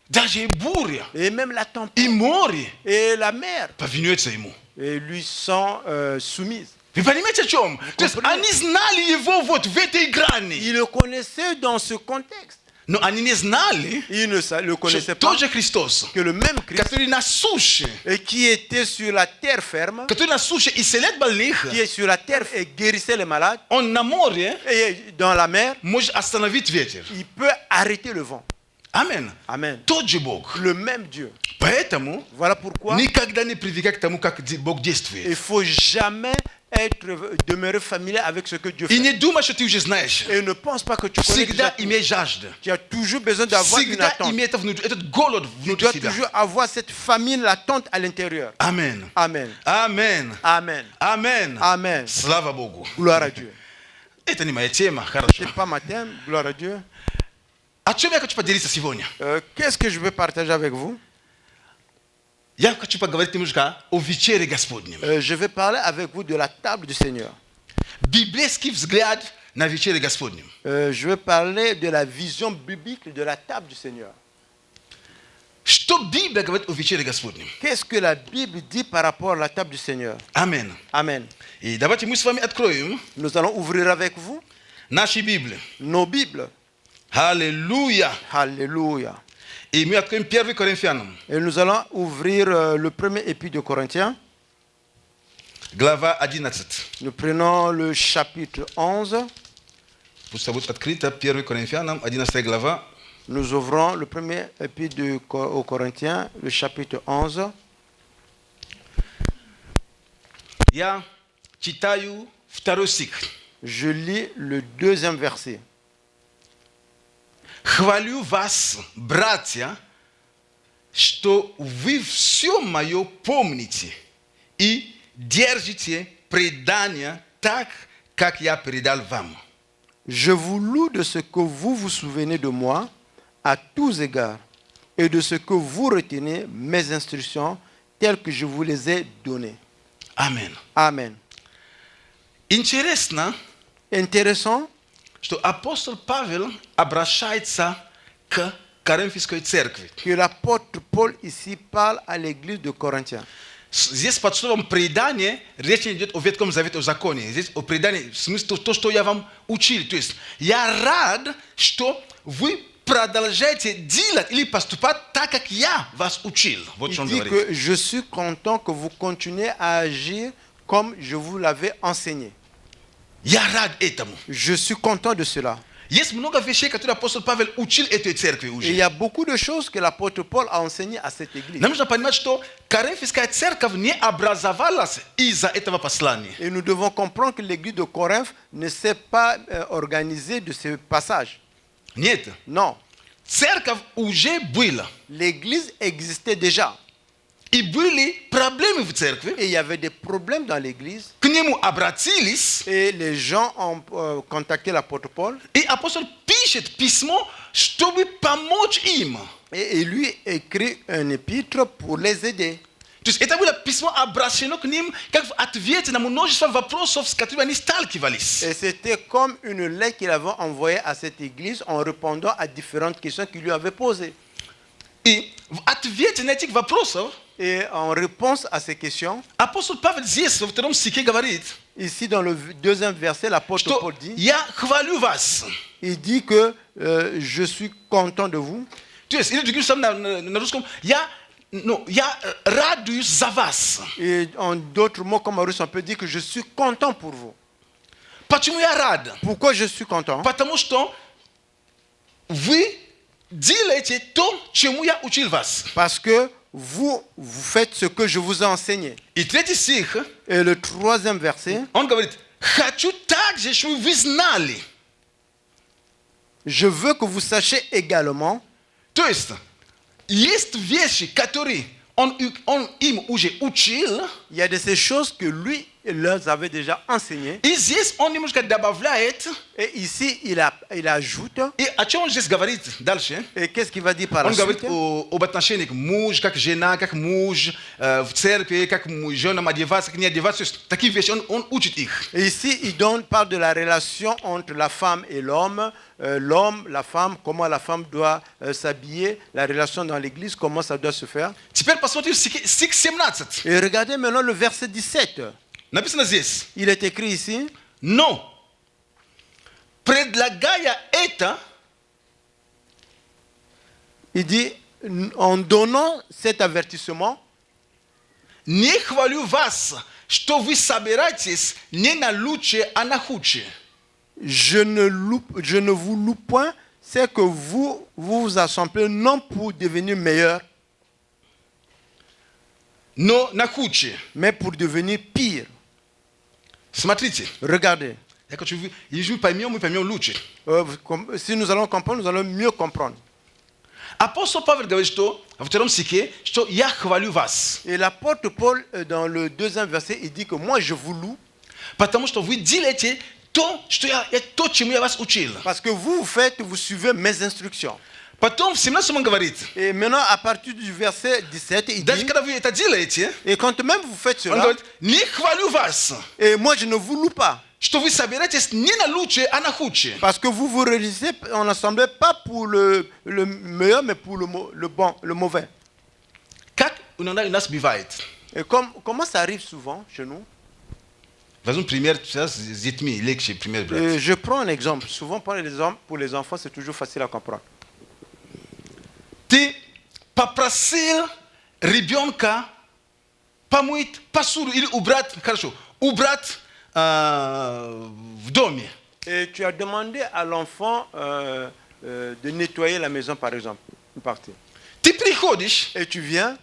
даже и буря, et même la tempête, и море et la mer, повинуются ему. et lui sont soumises. Вы понимаете, о чем? То есть comprenez? они знали его вот в этой грани, Ils le connaissaient dans ce contexte. но они не знали, Ils ne le что connaissaient pas тоже Христос, que le même Christ, который на суше, et qui était sur la terre ferme, который на суше исцеляет больных, qui est sur la terre et guérissait les malades, он на море et dans la mer, может остановить ветер. il peut arrêter le vent. Аминь. Amen. Тот же Бог. Le même Dieu. Поэтому Voilà pourquoi никогда не привыкай к тому, как Бог il действует. ne faut jamais demeurer familier avec ce que Dieu И fait. не думай, что ты уже знаешь. Et ne pense pas que tu connais déjà Всегда tout. имей жажду. Tu as toujours besoin d'avoir une Всегда attente. имей этот голод Tu внутри dois себя. toujours avoir cette famine latente à l'intérieur. Аминь. Amen. Аминь. Amen. Аминь. Amen. Слава Богу. Gloire à Dieu. Это не моя тема, хорошо. C'est pas ma thème. Gloire à Dieu. О чем я хочу поделиться сегодня? Qu'est-ce que je veux partager avec vous? Я хочу поговорить немножко о вечере Господнем. Je vais parler avec vous de la table du Seigneur. Библейский взгляд на вечере Господнем. Je vais parler de la vision biblique de la table du Seigneur. Что Библия говорит о вечере Господнем? Qu'est-ce que la Bible dit par rapport à la table du Seigneur? Аминь. Amen. И давайте мы с вами откроем Nous allons ouvrir avec vous наши Библии. nos Bibles. Аллилуйя. Alléluia. И мы откроем 1 Коринфянам, Et nous allons ouvrir le premier épître de Corinthiens. глава 11. Nous prenons le chapitre 11. Пусть будет открыто 1 Коринфянам, 11 глава. Nous ouvrons le premier épître aux Corinthiens, le chapitre 11. Я читаю второй стих. Je lis le deuxième verset. Хвалю вас, братья, что вы все мое помните и держите предание так, как я передал вам. Je vous loue de ce que vous vous souvenez de moi à tous égards et de ce que vous retenez mes instructions telles que je vous les ai données. Аминь. Amen. Интересно, Intéressant что апостол Павел обращается к Коринфской церкви. que l'apôtre Paul ici parle à l'église de Corinthiens. Здесь под словом «предание» речь не идет о Ветхом Завете, о законе. Здесь о предании, в смысле то, что я вам учил. То есть я рад, что вы продолжаете делать или поступать так, как я вас учил. Вот что Il он dit говорит. que je suis content que vous continuez à agir comme je vous l'avais enseigné. Я рад этому. Je suis content de cela. Есть много вещей, которые апостол Павел учил этой церкви Et il уже. y a beaucoup de choses que l'apôtre Paul a enseignées à cette église. Нам нужно понимать, что Коринфская церковь не образовалась из-за этого послания. Et nous devons comprendre que l'église de Corinthe ne s'est pas organisée de ce passage. Нет. Non. Церковь уже была. L'église existait déjà. И были проблемы в церкви. Et il y avait des problèmes dans l'église. К нему обратились. Et les gens ont contacté l'apôtre Paul. И апостол пишет письмо, чтобы помочь им. Et lui écrit un épître pour les aider. То есть это было письмо обращено к ним как в ответе на множество вопросов, с которыми они сталкивались. Et c'était comme une lettre qu'il avait envoyée à cette église en répondant à différentes questions qu'il lui avait posées. И в ответе на этих вопросов Et en réponse à ces questions, апостол Павел здесь во втором стихе говорит, ici dans le deuxième verset, l'apôtre что Paul dit, я хвалю вас. il dit que je suis content de vous. То есть, или другим словом на русском, я no, ja raduję za was. Et en d'autres mots, comme en russe, on peut dire que je suis content pour vous. Почему я рад? Pourquoi je suis content? Потому что вы делаете то, чему я учил вас. Parce que vous faites ce que je vous ai enseigné. И третий стих, Et le troisième verset, он говорит, хочу также, чтобы вы знали. je veux que vous sachiez également. То есть вещи, которые он им уже учил, Il y a de ces choses que lui leur avait déjà enseignées. и здесь он немножко добавляет. Et ici, il ajoute. И о чем он здесь говорит дальше? Et qu'est-ce qu'il va dire par Он la говорит suite? об отношениях муж, как жена, как муж, в церкви, как женам одеваться, как не одеваться. То есть такие вещи, он учит их. Et ici, il parle de la relation entre la femme et l'homme, la femme, comment la femme doit s'habiller, la relation dans l'église, comment ça doit se faire. Теперь посмотрим стих 17. Et regardez maintenant le verset 17. Написано здесь. Il est écrit ici, Но, предлагая это, il dit, en donnant cet avertissement, не хвалю вас, что вы собираетесь не на лучшее, а на худшее. je ne vous loue point, c'est que vous vous assemblez non pour devenir meilleur, Но на худшее. mais pour devenir pire. Смотрите. Regardez. Я хочу, мы поймем лучше. Si nous allons comprendre, nous allons mieux comprendre. Апостол Павел говорит, что во втором стихе, что я хвалю вас. Et l'apôtre Paul, dans le deuxième verset, il dit que moi je vous loue. Потому что вы делаете то, чему я вас учил. Parce que vous suivez mes instructions. Потом в 17 он говорит, Et maintenant, à partir du verset 17, il даже dit, когда вы это делаете, et quand même vous faites он cela, говорит, не хвалю вас, et moi je ne vous loue pas, что вы собираетесь не на лучшее, а на худшее. parce que vous vous réunissez en assemblée pas pour le meilleur, mais pour le bon, le mauvais. Как у нас бывает? Et comment ça arrive souvent chez nous? Возьму пример с детьми, легче пример брать. Je prends un exemple. Souvent pour les enfants, c'est toujours facile à comprendre. Ты попросил ребенка помыть посуду или убрать, хорошо, убрать в доме. Et tu as demandé à l'enfant de nettoyer la maison, par exemple, une partie. Ты приходишь, Et tu viens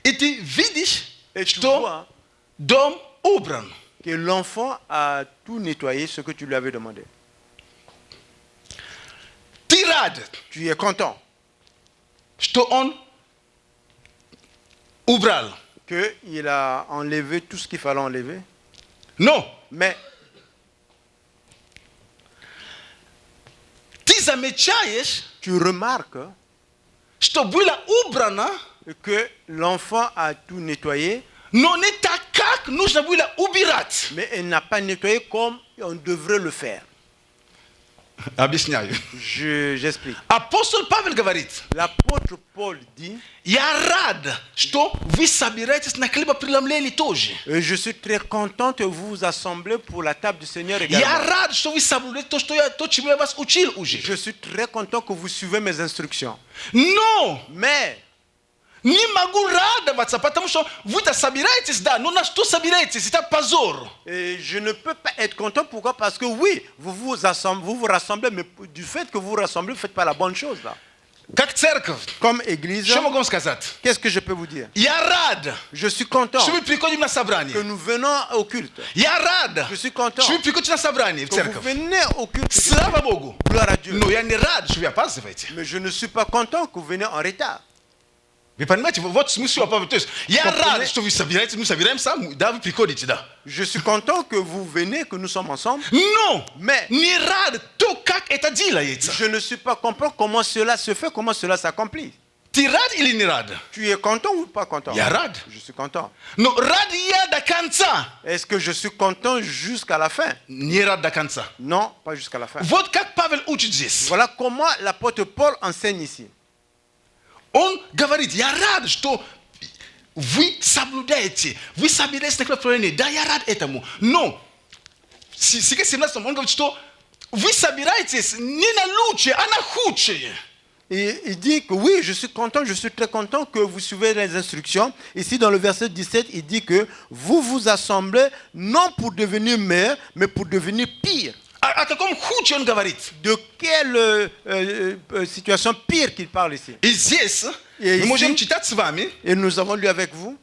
и ты видишь, et tu что vois дом убран. que l'enfant a tout nettoyé ce que tu lui avais demandé. Ты рад, Tu es content что он убрал. qu'il a enlevé tout ce qu'il fallait enlever. Но Mais ты замечаешь, tu remarques что было убрано, que l'enfant a tout nettoyé, но не так, как нужно было убирать. mais il n'a pas nettoyé comme on devrait le faire. Объясняю. J'explique. Апостол Павел говорит, L'apôtre Paul dit, я рад, что вы собираетесь на хлебопреломление тоже. et je suis très content que vous vous assemblez pour la table du Seigneur Я également. рад, что вы соблюдаете то, чему я вас учил уже. Je suis très content que vous suivez mes instructions. Но Mais не могу радоваться, потому что вы-то собираетесь, да, но на что собираетесь? Это позор. et je ne peux pas être content. Pourquoi? Parce que oui, vous vous rassemblez, mais du fait que vous vous rassemblez, vous ne faites pas la bonne chose là. Как церковь. Comme église, Что могу вам сказать? qu'est-ce que je peux vous dire? Я рад, Je suis content что мы приходим на que собрание. nous venons au culte. Я рад, Je suis content что вы приходите на собрание в que vous церковь. venez au culte. Слава Богу. Gloire à Dieu. Но я не рад, что вы опаздываете. Mais je ne suis pas content que vous venez en retard. Вы понимаете, вот смысл Павла. То есть я Comprenez? рад, что вы собираетесь, мы собираемся, да, вы приходите, да. Je suis content que vous venez, que nous sommes ensemble. Но Mais не рад то, как это делается. je ne suis pas content comment cela se fait, comment cela s'accomplit. Ты рад или не рад? Tu es content ou pas content? Я рад. Je suis content. Но рад я до конца. Est-ce que je suis content jusqu'à la fin? Не рад до конца. Non, pas jusqu'à la fin. Вот как Павел учит здесь. Voilà comment l'apôtre Paul enseigne ici. Он говорит, я рад, что вы соблюдаете, вы собираетесь на хлебопреломление. Да, я рад этому. Но, стихе 17 он говорит, что вы собираетесь не на лучшее, а на худшее. Et il dit que oui, je suis très content que vous suivez les instructions. Ici, dans le verset 17, il dit que vous vous assemblez non pour devenir meilleur, mais pour devenir pire. Это ком худший он говорит. De quelle situation pire qu'il parle ici? И здесь И мы можем ici- читать с вами, Et nous avons lu avec vous.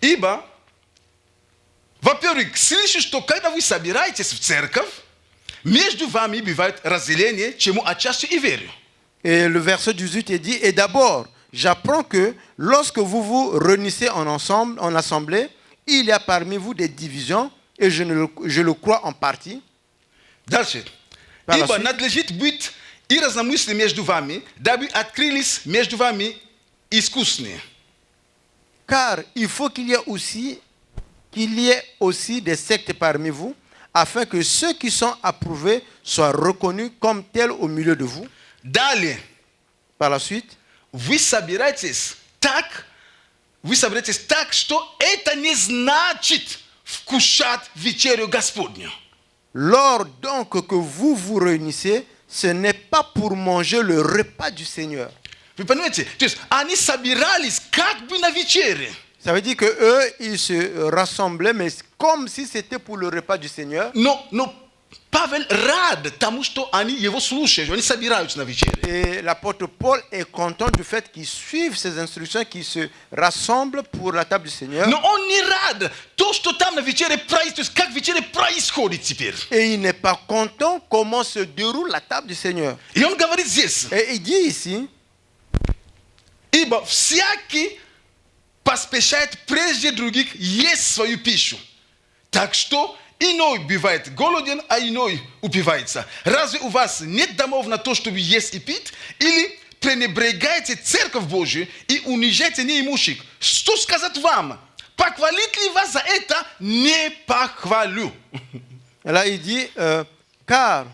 ибо, во-первых, слышишь, что когда вы собираетесь в церковь, между вами бывает разделение, чему отчасти и верю. Et le verset 18 est dit, et d'abord, j'apprends que lorsque vous vous réunissez en assemblée, il y a parmi vous des divisions, et je le crois en partie. Дальше. Par la Ибо suite. надлежит быть и разномыслие между вами, дабы открылись между вами искусные. Car il faut qu'il y ait aussi des sectes parmi vous, afin que ceux qui sont approuvés soient reconnus comme tels au milieu de vous. Далее. Par la suite, Вы собираетесь так, что это не значит вкушать вечерю Господню. lors donc que vous vous réunissez, ce n'est pas pour manger le repas du Seigneur. Вы понимаете? То есть они собирались как бы на вечере. Ça veut dire que eux, ils se rassemblaient, mais comme si c'était pour le repas du Seigneur. Но Павел рад тому, что они его слушают, они собираются на вечере. Et l'apôtre Paul est content du fait qu'ils suivent ces instructions, qu'ils se rassemblent pour la table du Seigneur. Но он не рад то, что там на вечере происходит, то есть как вечеря происходит теперь. Et il n'est pas content comment se déroule la table du Seigneur. И он говорит здесь, Et il dit ici, ибо всякий поспешает прежде других есть свою пищу. Так что иной бывает голоден, а иной упивается. Разве у вас нет домов на то, чтобы есть и пить? Или пренебрегаете церковь Божию и унижаете неимущих? Что сказать вам? Похвалит ли вас за это? Не похвалю. et là il dit, car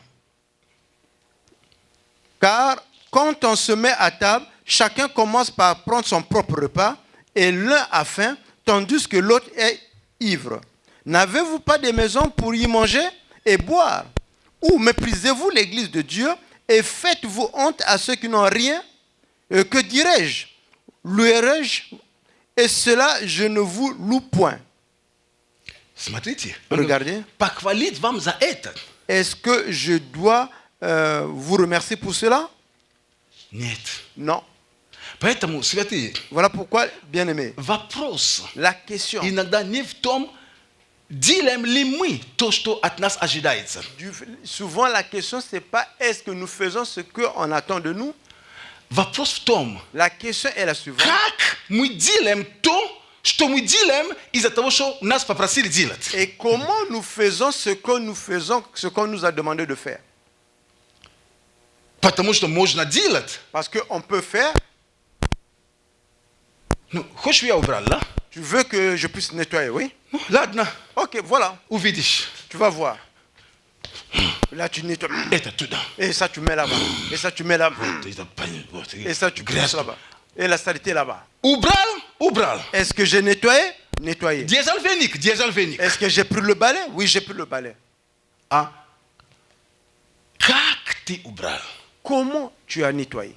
quand on se met à table, chacun commence par prendre son propre repas, et l'un a faim, tandis que l'autre est ivre. N'avez-vous pas des maisons pour y manger et boire? Ou méprisez-vous l'église de Dieu et faites-vous honte à ceux qui n'ont rien? Que dirais-je? Louerai-je? Et cela, je ne vous loue point. Смотрите. Regardez. Похвалить вам за это? Est-ce que je dois vous remercier pour cela? Нет. Non. Поэтому, святые, Voilà pourquoi, bien-aimés, вопрос la question, иногда не в том, делаем ли мы то, что от нас ожидается. souvent la question, c'est pas est-ce que nous faisons ce qu'on attend de nous. Вопрос в том, La question est la suivante. как мы делаем то, что мы делаем из-за того, что нас попросили делать. Et comment nous faisons ce qu'on nous a demandé de faire? Потому что можно делать. Parce qu'on peut faire. Ну, хочешь, я убрал, да? Tu veux que je puisse nettoyer, oui? Ну, ладно, Ok, voilà, увидишь. tu vas voir. Là, tu nettoies. Это туда. Et ça, tu mets là-bas. Et ça, tu mets là-bas. Et ça, tu Грязь. places là-bas. Et la saleté là-bas. Убрал. Est-ce que j'ai nettoyé? Nettoyé. Дьязальвеник. Est-ce que j'ai pris le balai? Oui, j'ai pris le balai. А как ты убрал? Comment tu as nettoyé?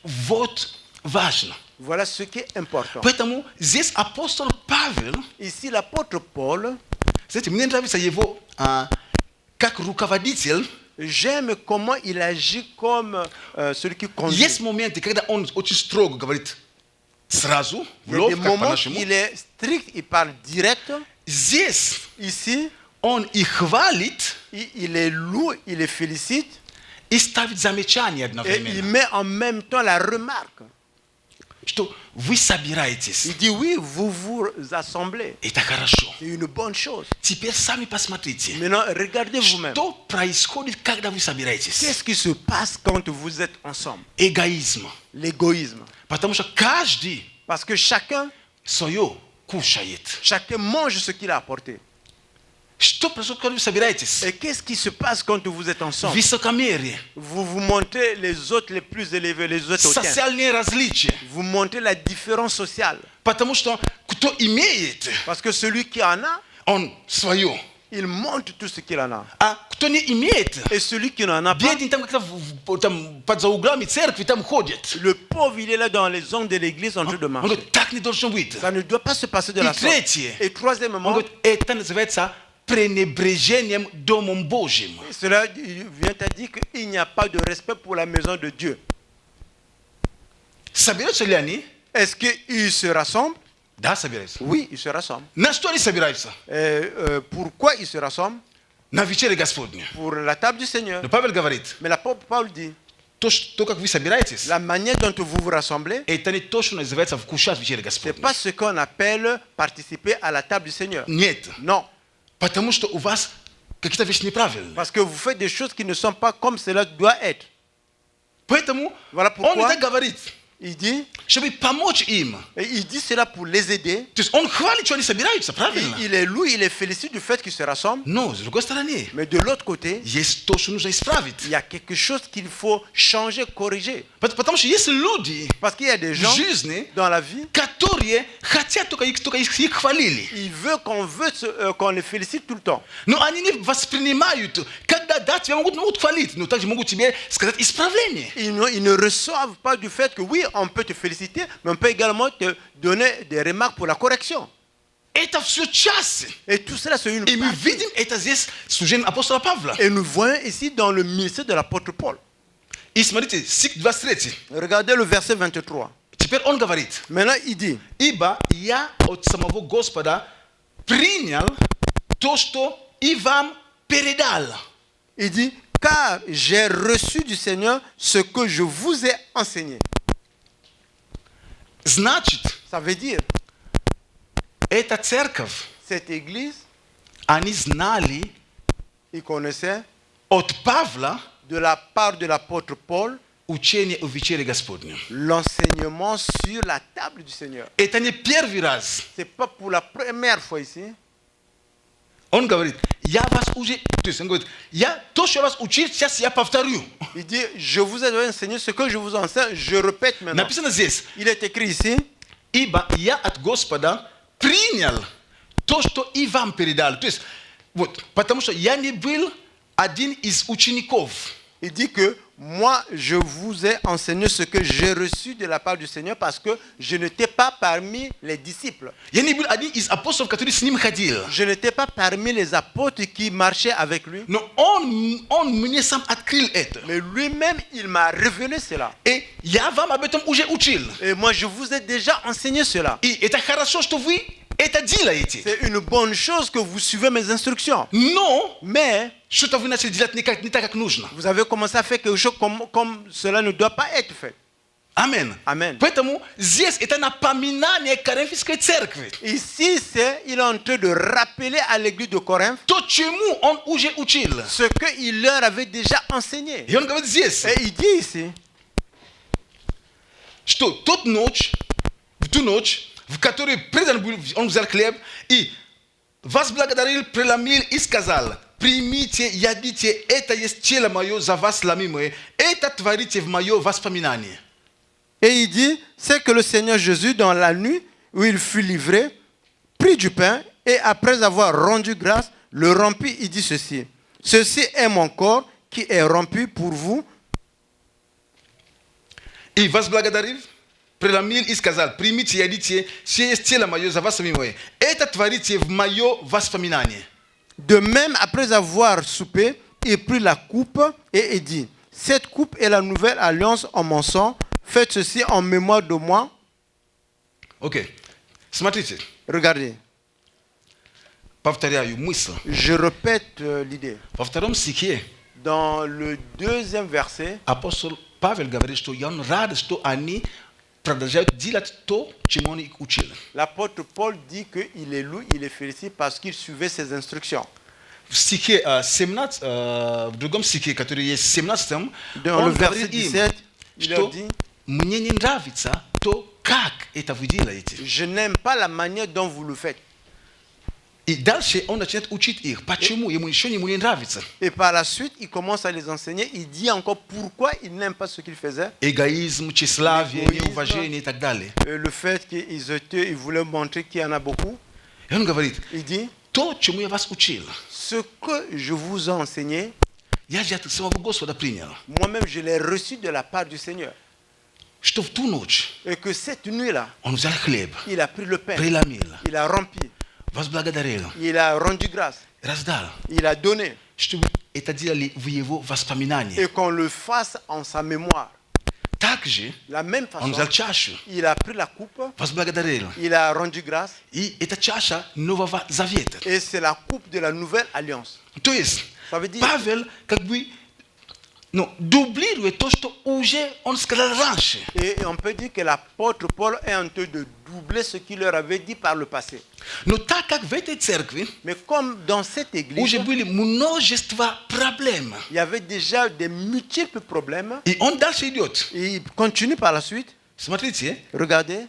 Вот важно. Voilà ce qui est important. Поэтому здесь апостол Павел, Ici, l'apôtre Paul, знаете, мне нравится его как руководитель. j'aime comment il agit comme celui qui conduit. Есть моменты, когда он очень строго говорит сразу, в Il y a лоб, des как moments où по-нашему. il est strict, il parle direct. Здесь Ici, он и хвалит, il est lourd, il les félicite. и ставит замечание Et il одновременно. met en même temps la remarque. Что вы собираетесь. Il dit oui, vous vous assemblez. Это хорошо. C'est une bonne chose. Теперь сами посмотрите, Maintenant, regardez vous-même. что происходит, когда вы собираетесь. Qu'est-ce qui se passe quand vous êtes ensemble? Эгоизм. L'égoïsme. Потому что каждый Parce que chacun свое кушает. mange ce qu'il a apporté. Что происходит, когда вы собираетесь? Et qu'est-ce qui se passe quand vous êtes ensemble? Высокомерие, Vous vous montez les autres les plus élevés, les autres hautains. социальные различия. Vous montez la différence sociale. Потому что кто имеет, Parce que celui qui en a, он свое. il montre tout ce qu'il en a. Kto nie imieć. Et celui qui n'en a pas, Biedni tam pod za uglami cerkwi tam chodzić. le pauvre, il est là dans les ongles de l'église en train de On marcher. tak nie должно быть. Ça ne doit pas se passer de I la sorte. trzecie. Et troisièmement, On это называется пренебрежением Домом Божьим. cela vient à dire qu'il n'y a pas de respect pour la maison de Dieu. Собираются ли они? Est-ce qu'ils se rassemblent? Да, собираются. Oui, ils se rassemblent. На что они собираются? Pourquoi ils se rassemblent? На вечере Господню. Pour la table du Seigneur. Но Павел говорит, Mais l'apôtre Paul dit, то, как вы собираетесь, la manière dont vous vous rassemblez, это не то, что называется вкушать вечерю ce n'est Господню. pas ce qu'on appelle participer à la table du Seigneur. Нет. Non, Потому что у вас какие-то вещи неправильные. parce que vous faites des choses qui ne sont pas comme cela doit être. Поэтому Voilà он pourquoi это говорит, il dit, чтобы помочь им. et il dit cela pour les aider. То есть он хвалит, что они собираются, Et правильно? il est loué, il les félicite du fait qu'ils se rassemblent. Но, с другой стороны, Mais de l'autre côté, есть то, что нужно исправить. il y a quelque chose qu'il faut changer, corriger. Потому что есть люди Parce qu'il y a des в gens жизни, dans la vie, которые хотят только их хвалили. ils veulent qu'on les félicite tout le temps. Но они не воспринимают, когда да, тебя могут хвалить, но также могут тебе сказать исправление. Ils ne reçoivent pas du fait que oui, on peut te féliciter, mais on peut également te donner des remarques pour la correction. Это все часть. Et tout cela, c'est une И мы partie. видим это здесь в служении апостола Павла. Et nous voyons ici dans le ministère de l'apôtre Paul. И смотрите, стих 23. Regardez le verset 23. Теперь он говорит, Maintenant, il dit, ибо я от самого Господа принял то, что и вам передал. il dit, car j'ai reçu du Seigneur ce que je vous ai enseigné. Значит, Ça veut dire, эта церковь, cette église, они знали ils connaissaient от Павла de la part de l'apôtre Paul учение о вечере Господню. l'enseignement sur la table du Seigneur. Это не первый раз. Ce n'est pas pour la première fois ici. Он говорит, я вас уже, то есть он говорит, то, что я вас учил, сейчас я повторю. Il dit, je vous ai enseigné ce que je vous enseigne, je répète maintenant. Написано здесь, Il est écrit ici, ибо я от Господа принял то, что и вам передал. То есть, вот, потому что я не был один из учеников. il dit que moi, je vous ai enseigné ce que j'ai reçu de la part du Seigneur parce que je n'étais pas parmi les disciples. Я не был один из апостолов, который с ним ходил. Je n'étais pas parmi les apôtres qui marchaient avec lui. Но он мне сам открыл это. Mais lui-même, il m'a révélé cela. И я вам об этом уже учил. Et moi, je vous ai déjà enseigné cela. И это хорошо, что вы это делаете. C'est une bonne chose que vous suivez mes instructions. Но Mais что-то вы начали делать не так, как нужно. vous avez commencé à faire quelque chose comme cela ne doit pas être fait. Амин. Amen. Поэтому здесь это напоминание Коринфской церкви. Ici, il est en train de rappeler à l'église de Corinthe То, чему он уже учил. ce qu'il leur avait déjà enseigné. И он говорит здесь, Et il dit ici, что в ту ночь, в которой предан был, он взял хлеб и возблагодарил, преломил и сказал, примите, ядите, это есть тело мое за вас ломимое, это творите в мое воспоминание. et il dit, c'est que le Seigneur Jésus, dans la nuit où il fut livré, prit du pain et après avoir rendu grâce, le rompit, il dit ceci. Ceci est mon corps qui est rompu pour vous. И возблагодарив, преломил и сказал, примите, ядите, все есть тело мое за вас ломимое, это творите в мое воспоминание. De même, après avoir soupé, il prit la coupe et il dit, cette coupe est la nouvelle alliance en mon sang. Faites ceci en mémoire de moi. Окей. Смотрите, Regardez, повторяю мысль. je répète l'idée. Во втором стихе Dans le deuxième verset, апостол Павел говорит, что он рад, что они продолжают делать то, чему он их учил. l'apôtre Paul dit qu'il est loué, il est félicité parce qu'il suivait ses instructions. В стихе 17, в другом стихе, который есть в 17, Dans le он verset говорит им, 17, il leur что dit, мне не нравится то, как это вы делаете. je n'aime pas la manière dont vous le faites. И дальше он начинает учить их. Почему? Ему не нравится. Et par la suite, il commence à les enseigner. Il dit encore pourquoi il n'aime pas ce qu'ils faisaient. Эгоизм, тщеславие, Эгоизм. неуважение и так далее. Le fait qu'ils voulaient montrer qu'il y en a beaucoup. И он говорит, Il dit, to čemu je vas učil. Ce que je vous ai enseigné, Ja ću samog Gospoda prinjel. moi-même je l'ai reçu de la part du Seigneur. Što v tu noć Et que cette nuit-là, on vzal hljeb, il a pris le pain, prelamil, il a rempli, vas благодарил, il a rendu grâce, razdal. il a donné. Чтобы это делали в его воспоминании. Et qu'on le fasse en sa mémoire. Также La même он façon, взял чашу, il a pris la coupe, вас благодарил. il a rendu grâce, И это чаша Нового Завета. et c'est la coupe de la nouvelle alliance. То есть Ça veut dire, Павел как бы дублирует то, что уже он сказал раньше. et on peut dire que l'apôtre Paul est en train de doubler ce qu'il leur avait dit par le passé. Но так как в этой церкви Mais comme dans cette église, уже были множество проблем, il y avait déjà des multiples problèmes, и он дальше идет. et il continue par la suite. Смотрите, Regardez,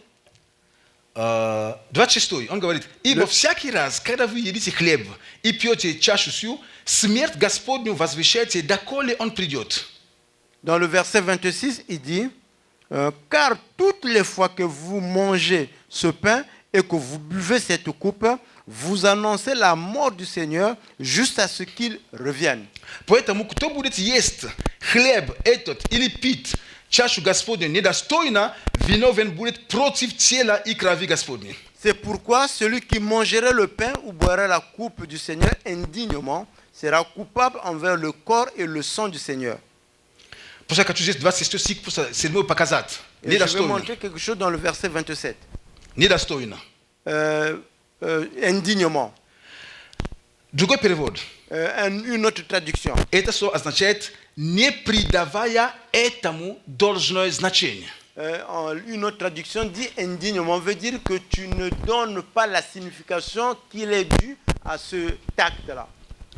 26 он говорит, ибо всякий раз, когда вы едите хлеб и пьете чашу сию, смерть Господню возвещайте, доколе он придет. dans le verset 26, il dit, car toutes les fois que vous mangez ce pain et que vous buvez cette coupe, vous annoncez la mort du Seigneur jusqu'à ce qu'il revienne. Поэтому, кто будет есть хлеб этот или пить чашу Господню недостойно, виновен будет против тела и крови Господней. C'est pourquoi celui qui mangerait le pain ou boirait la coupe du Seigneur indignement sera coupable envers le corps et le sang du Seigneur. Потому что я хочу здесь 26 стих просто седьмой показать. Et je vais Недостойно. montrer quelque chose dans le verset 27. Недостойно. Indignement. Другой перевод. Une autre traduction. Это слово означает не придавая этому должное значение. Une autre traduction dit indignement veut dire que tu ne donnes pas la signification qu'il est dû à ce acte-là.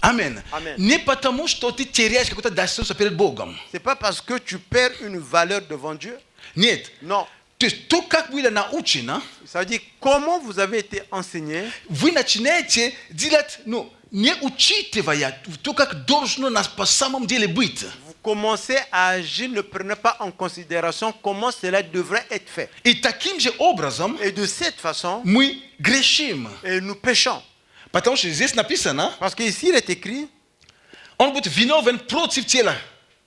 Амен. Amen. Не потому, что ты теряешь какое-то достоинство перед Богом. C'est pas parce que tu perds une valeur devant Dieu. Нет. Non. То есть то, как было научено, Ça veut dire comment vous avez été enseigné, вы начинаете делать, не учитывая то, как должно нас по самом деле быть. vous commencez à agir, ne prenez pas en considération comment cela devrait être fait. И таким же образом Et de cette façon, мы грешим. et nous péchons. Потому что здесь написано, Parce qu'ici, il est écrit, он будет виновен против тела.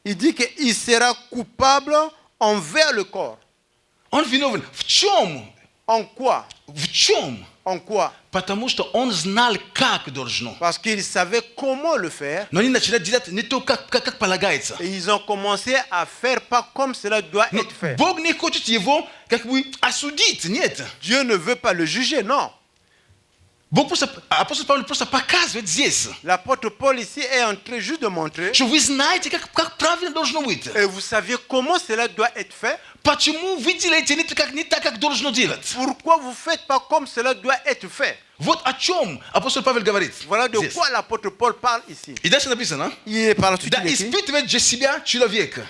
il dit qu'il sera coupable envers le corps. Он виновен. В чем? En quoi? В чем? En quoi? Потому что он знал, как должно. Parce qu'ils savaient comment le faire. Но они начинают делать не то, как полагается. Et ils ont commencé à faire pas comme cela doit Но être fait. Бог не хочет его как бы осудить. Нет. Dieu ne veut pas le juger, non. Бог просто, апостол Павел просто показывает здесь, L'apôtre Paul ici est en train juste de montrer, что вы знаете, как правильно должно быть. et vous saviez comment cela doit être fait. Почему вы делаете не так, как должно делать? Pourquoi vous ne faites pas comme cela doit être fait? Вот о чем апостол Павел говорит. Voilà de здесь. quoi l'apôtre Paul parle ici. И дальше написано, Il est par la suite да il écrit, испытывает же себя человека.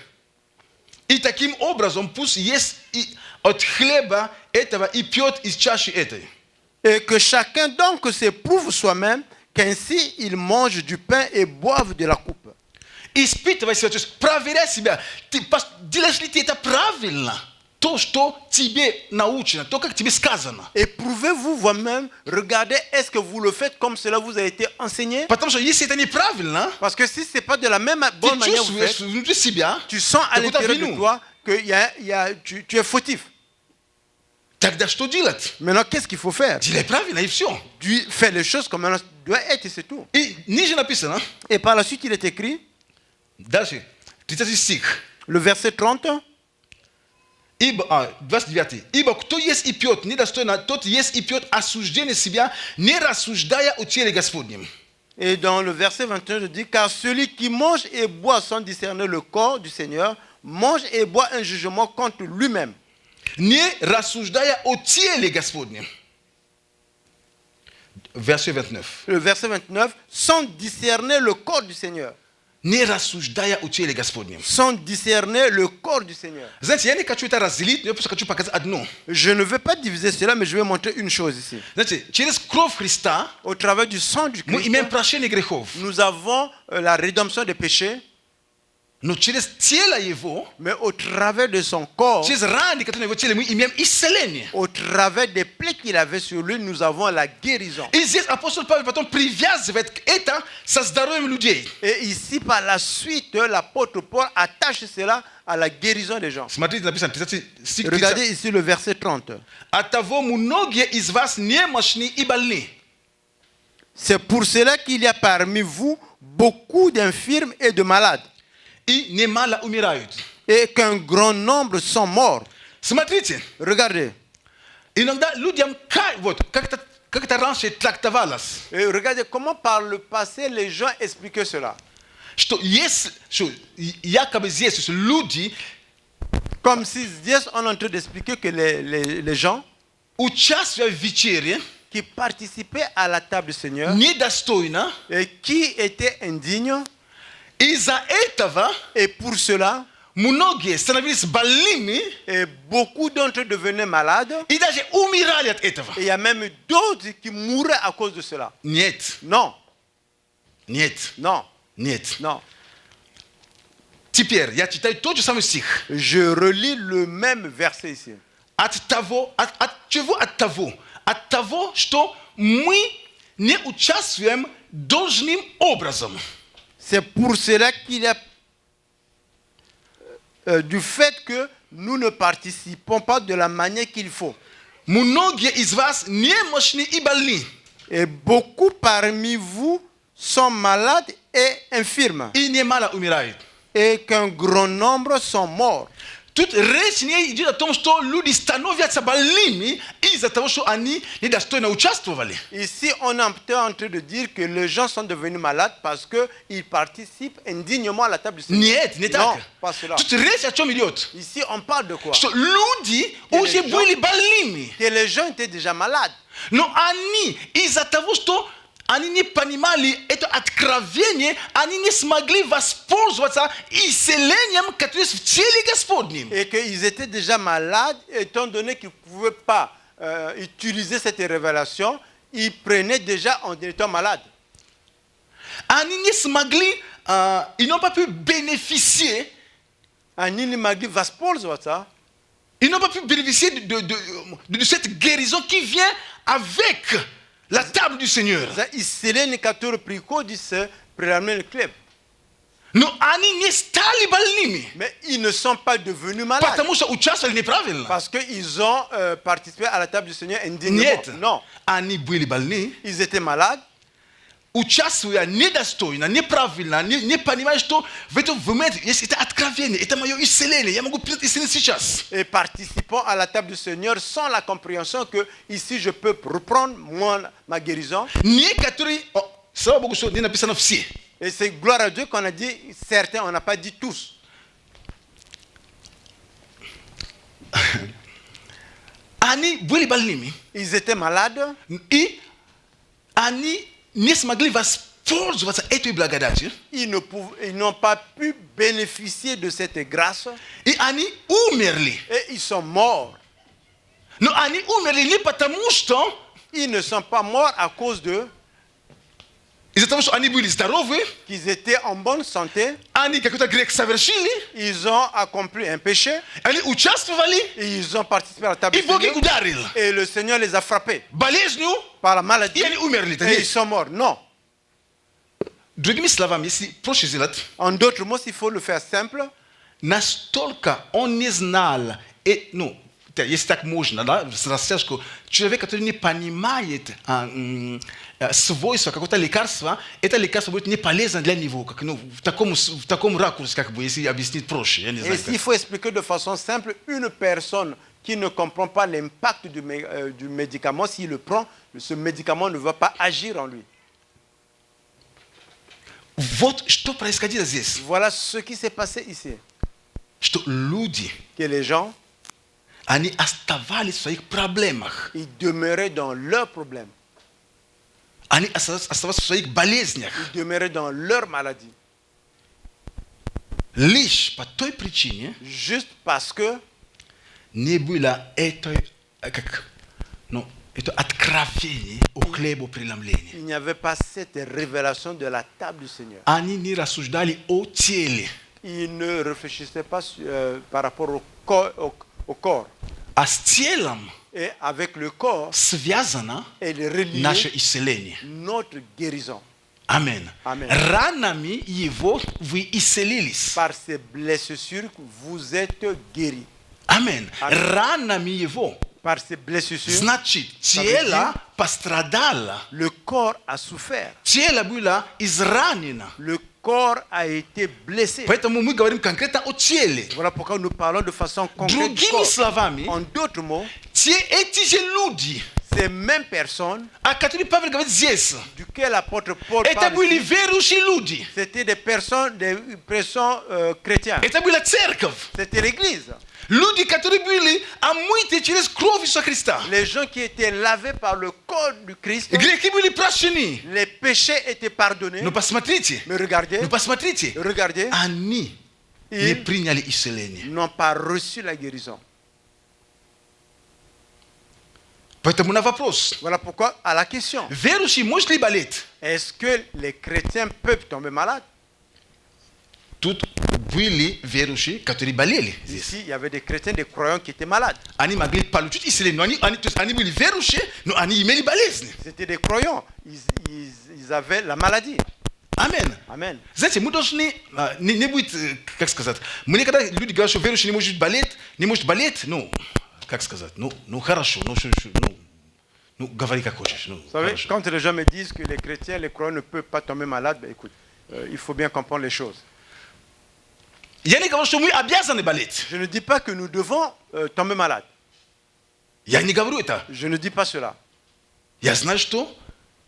И таким образом пусть ест и от хлеба этого и пьет из чаши этой. et que chacun donc s'éprouve soi-même, qu'ainsi il mange du pain et boive de la coupe. Испытывай себя, то есть проверяй себя. Делаешь ли ты это правильно? То, что тебе научено, то, как тебе сказано. Éprouvez-vous vous-même, regardez est-ce que vous le faites comme cela vous a été enseigné. Потому что если это неправильно, Parce que si ce n'est pas de la même ты bonne manière vous чувствуешь faites, внутри себя, tu sens à какую-то l'intérieur de вину. toi que tu es fautif. Тогда что делать? Maintenant, qu'est-ce qu'il faut faire? Делай правильно и все. Tu fais les choses comme elles doivent être et c'est tout. И ниже написано, Et par la suite, il est écrit, дальше, 30 стих. le verset 30, 29. Ибо кто ест и пьет недостойно, тот ест и пьет осуждение себя, не рассуждая о теле Господнем. et dans le verset 21, je dis, car celui qui mange et boit sans discerner le corps du Seigneur, mange et boit un jugement contre lui-même. Не рассуждая о теле Господнем. Verset 29. Le verset 29, sans discerner le corps du Seigneur. Не рассуждая о теле Господнем. Sans discerner le corps du Seigneur. Знаете, я не хочу это разделить, но я просто хочу показать одно. Je ne veux pas diviser cela, mais je vais montrer une chose ici. Знаете, через кровь Христа Au travers du sang du мы Christ, имеем прощение грехов. nous avons la rédemption des péchés. no через тело его, mais au travers de son corps, через раны, которые на его теле, мы имеем исцеление. au travers des plaies qu'il avait sur lui, nous avons la guérison. И здесь апостол Павел потом привязывает это со здоровьем людей. Et ici, par la suite, l'apôtre Paul attache cela à la guérison des gens. Смотрите, написано, 30 стих. Regardez ici le verset 30. Оттого многие из вас немощны и больны. C'est pour cela qu'il y a parmi vous beaucoup d'infirmes et de malades, И немало умирают. et qu'un grand nombre sont morts. Смотрите, Regardez. иногда людям вот как это раньше трактовалось, Et regardez comment par le passé les gens expliquaient cela. что если что якобы здесь люди, Comme si здесь on est en train d'expliquer que les gens участвуя в вечере, qui participaient à la table du Seigneur недостойно, et qui étaient indignes, из-за этого et pour cela, многие становились больными et beaucoup d'entre eux devenaient malades, и даже умирали от этого. et il y a même d'autres qui mouraient à cause de cela. Нет, Non, нет, non, нет. non. Теперь я читаю тот же самый стих. Je relis le même verset ici. От того, от чего от того? От того, что мы не участвуем должным образом. C'est pour cela qu'il y a du fait que nous ne participons pas de la manière qu'il faut. Многие из вас немощны и больны. Et beaucoup parmi vous sont malades et infirmes, И немало умирают. et qu'un grand nombre sont morts. Тут речь не идет о том, что люди становятся больными из-за того, что они недостойно участвовали. Ici, on est en train de dire que les gens sont devenus malades parce qu'ils participent indignement à la table du Seigneur. Нет, не Non, так. pas cela. Тут речь о чем идет? Ici, on parle de quoi? Что люди уже les gens- были больными. Que les gens étaient déjà malades. Но они из-за того, что они не понимали это откровение, они не смогли воспользоваться исцелением, которое есть в теле Господнем. Et qu'ils étaient déjà malades, étant donné qu'ils ne pouvaient pas utiliser cette révélation, ils prenaient déjà en étant malades. Они не смогли, ils n'ont pas pu bénéficier, Они не могли воспользоваться ils n'ont pas pu bénéficier de cette guérison qui vient avec la table du Seigneur. за исцеление, которое приходит с преломлением хлеба. Но они не стали больными, Mais ils ne sont pas devenus malades потому что участвовали неправильно. parce qu'ils ont participé à la table du Seigneur indignement. Нет, Non, они были больны, ils étaient malades, участвуя недостойно, неправильно, не понимая, что в этом момент есть это откровение, это мое исцеление, я могу принять исцеление сейчас. et participant à la table du Seigneur sans la compréhension que ici je peux reprendre ma guérison. Некоторые, слава Богу, что не написано все. Et c'est gloire à Dieu qu'on a dit certains, on n'a pas dit tous. Они были больными, Ils étaient malades и они не смогли воспользоваться этой благодатью, ils n'ont pas pu bénéficier de cette grâce и они умерли. et ils sont morts. Но они умерли не потому, что Ils ne sont pas morts à cause de из-за того, что они были здоровы, qu'ils étaient en bonne santé, они какой-то грех совершили, ils ont accompli un péché, они участвовали, et ils ont participé à la table и du Бог их Seigneur, ударил et le Seigneur les a frappés болезнью, par la maladie, и они умерли. et ils sont morts. Non. Другими словами, если проще сделать, En d'autres mots, s'il faut le faire simple, настолько он не знал, если так можно, да, с растяжку, человек, который не понимает свойства какого-то лекарства, это лекарство будет не полезно для него, как, в таком ракурсе, как бы, если объяснить проще. Я не et знаю, s'il faut expliquer de façon simple, une personne qui ne comprend pas l'impact du médicament, s'il le prend, ce médicament ne va pas agir en lui. Вот что происходило здесь. Voilà ce qui s'est passé ici. Что люди, Que les gens, они оставались в своих проблемах. ils demeuraient dans leurs problèmes, Они оставались в своих болезнях. ils demeuraient dans leur maladie, Лишь по той причине juste parce que не было это откровение о хлебопреломлении. il n'y avait pas cette révélation de la table du Seigneur. Они не рассуждали о теле. ils ne réfléchissaient pas par rapport au corps. A s tijelom Et avec le corps, svjazana elle relie naše iseljenje. notre guérison. Amen. Amen. Ranami Его вы исцелились. Par ces blessures, vous êtes guéris. Amen. Amen. Ranami Его. Par ces blessures, Значит, Ça veut тело dire- пострадало. le corps a souffert. Тело было изранено. Le corps a été blessé. Поэтому мы говорим конкретно о теле. Voilà pourquoi nous parlons de façon concrète du Другими corps. словами, En d'autres mots, эти же люди, ces mêmes personnes о которых Павел говорит здесь, duquel l'apôtre Paul это parle были ici, верующие люди. c'était des personnes chrétiens. Это была церковь. C'était l'église. Люди, которые были омыты через кровь Иисуса Христа. Les gens qui étaient lavés par le corps du Christ, Грехи были прощены. les péchés étaient pardonnés. Но посмотрите, Mais regardez, regardez, они не ils приняли исцеление. n'ont pas reçu la guérison. Поэтому на вопрос, Voilà pourquoi, à la question, верующий может ли болеть? est-ce que les chrétiens peuvent tomber malades? Тут были верующие, которые болели здесь. Ici, il y avait des chrétiens, des croyants qui étaient malades. Они могли получить исцеление, но то есть они были верующие, но они имели болезни. C'était des croyants. Ils avaient la maladie. Амен. Amen. Знаете, мы должны, не будет, как сказать, мы никогда, люди говорят, что верующий не может болеть, ну, как сказать, ну хорошо, ну, говори как хочешь. Ну, Vous savez, хорошо. quand les gens me disent que les chrétiens, les croyants ne peuvent pas tomber malades, ben écoute, il faut bien comprendre les choses. Я не говорю, что мы обязаны болеть. Je ne dis pas que nous devons tomber malades. Я не говорю это. Je ne dis pas cela. Я знаю, что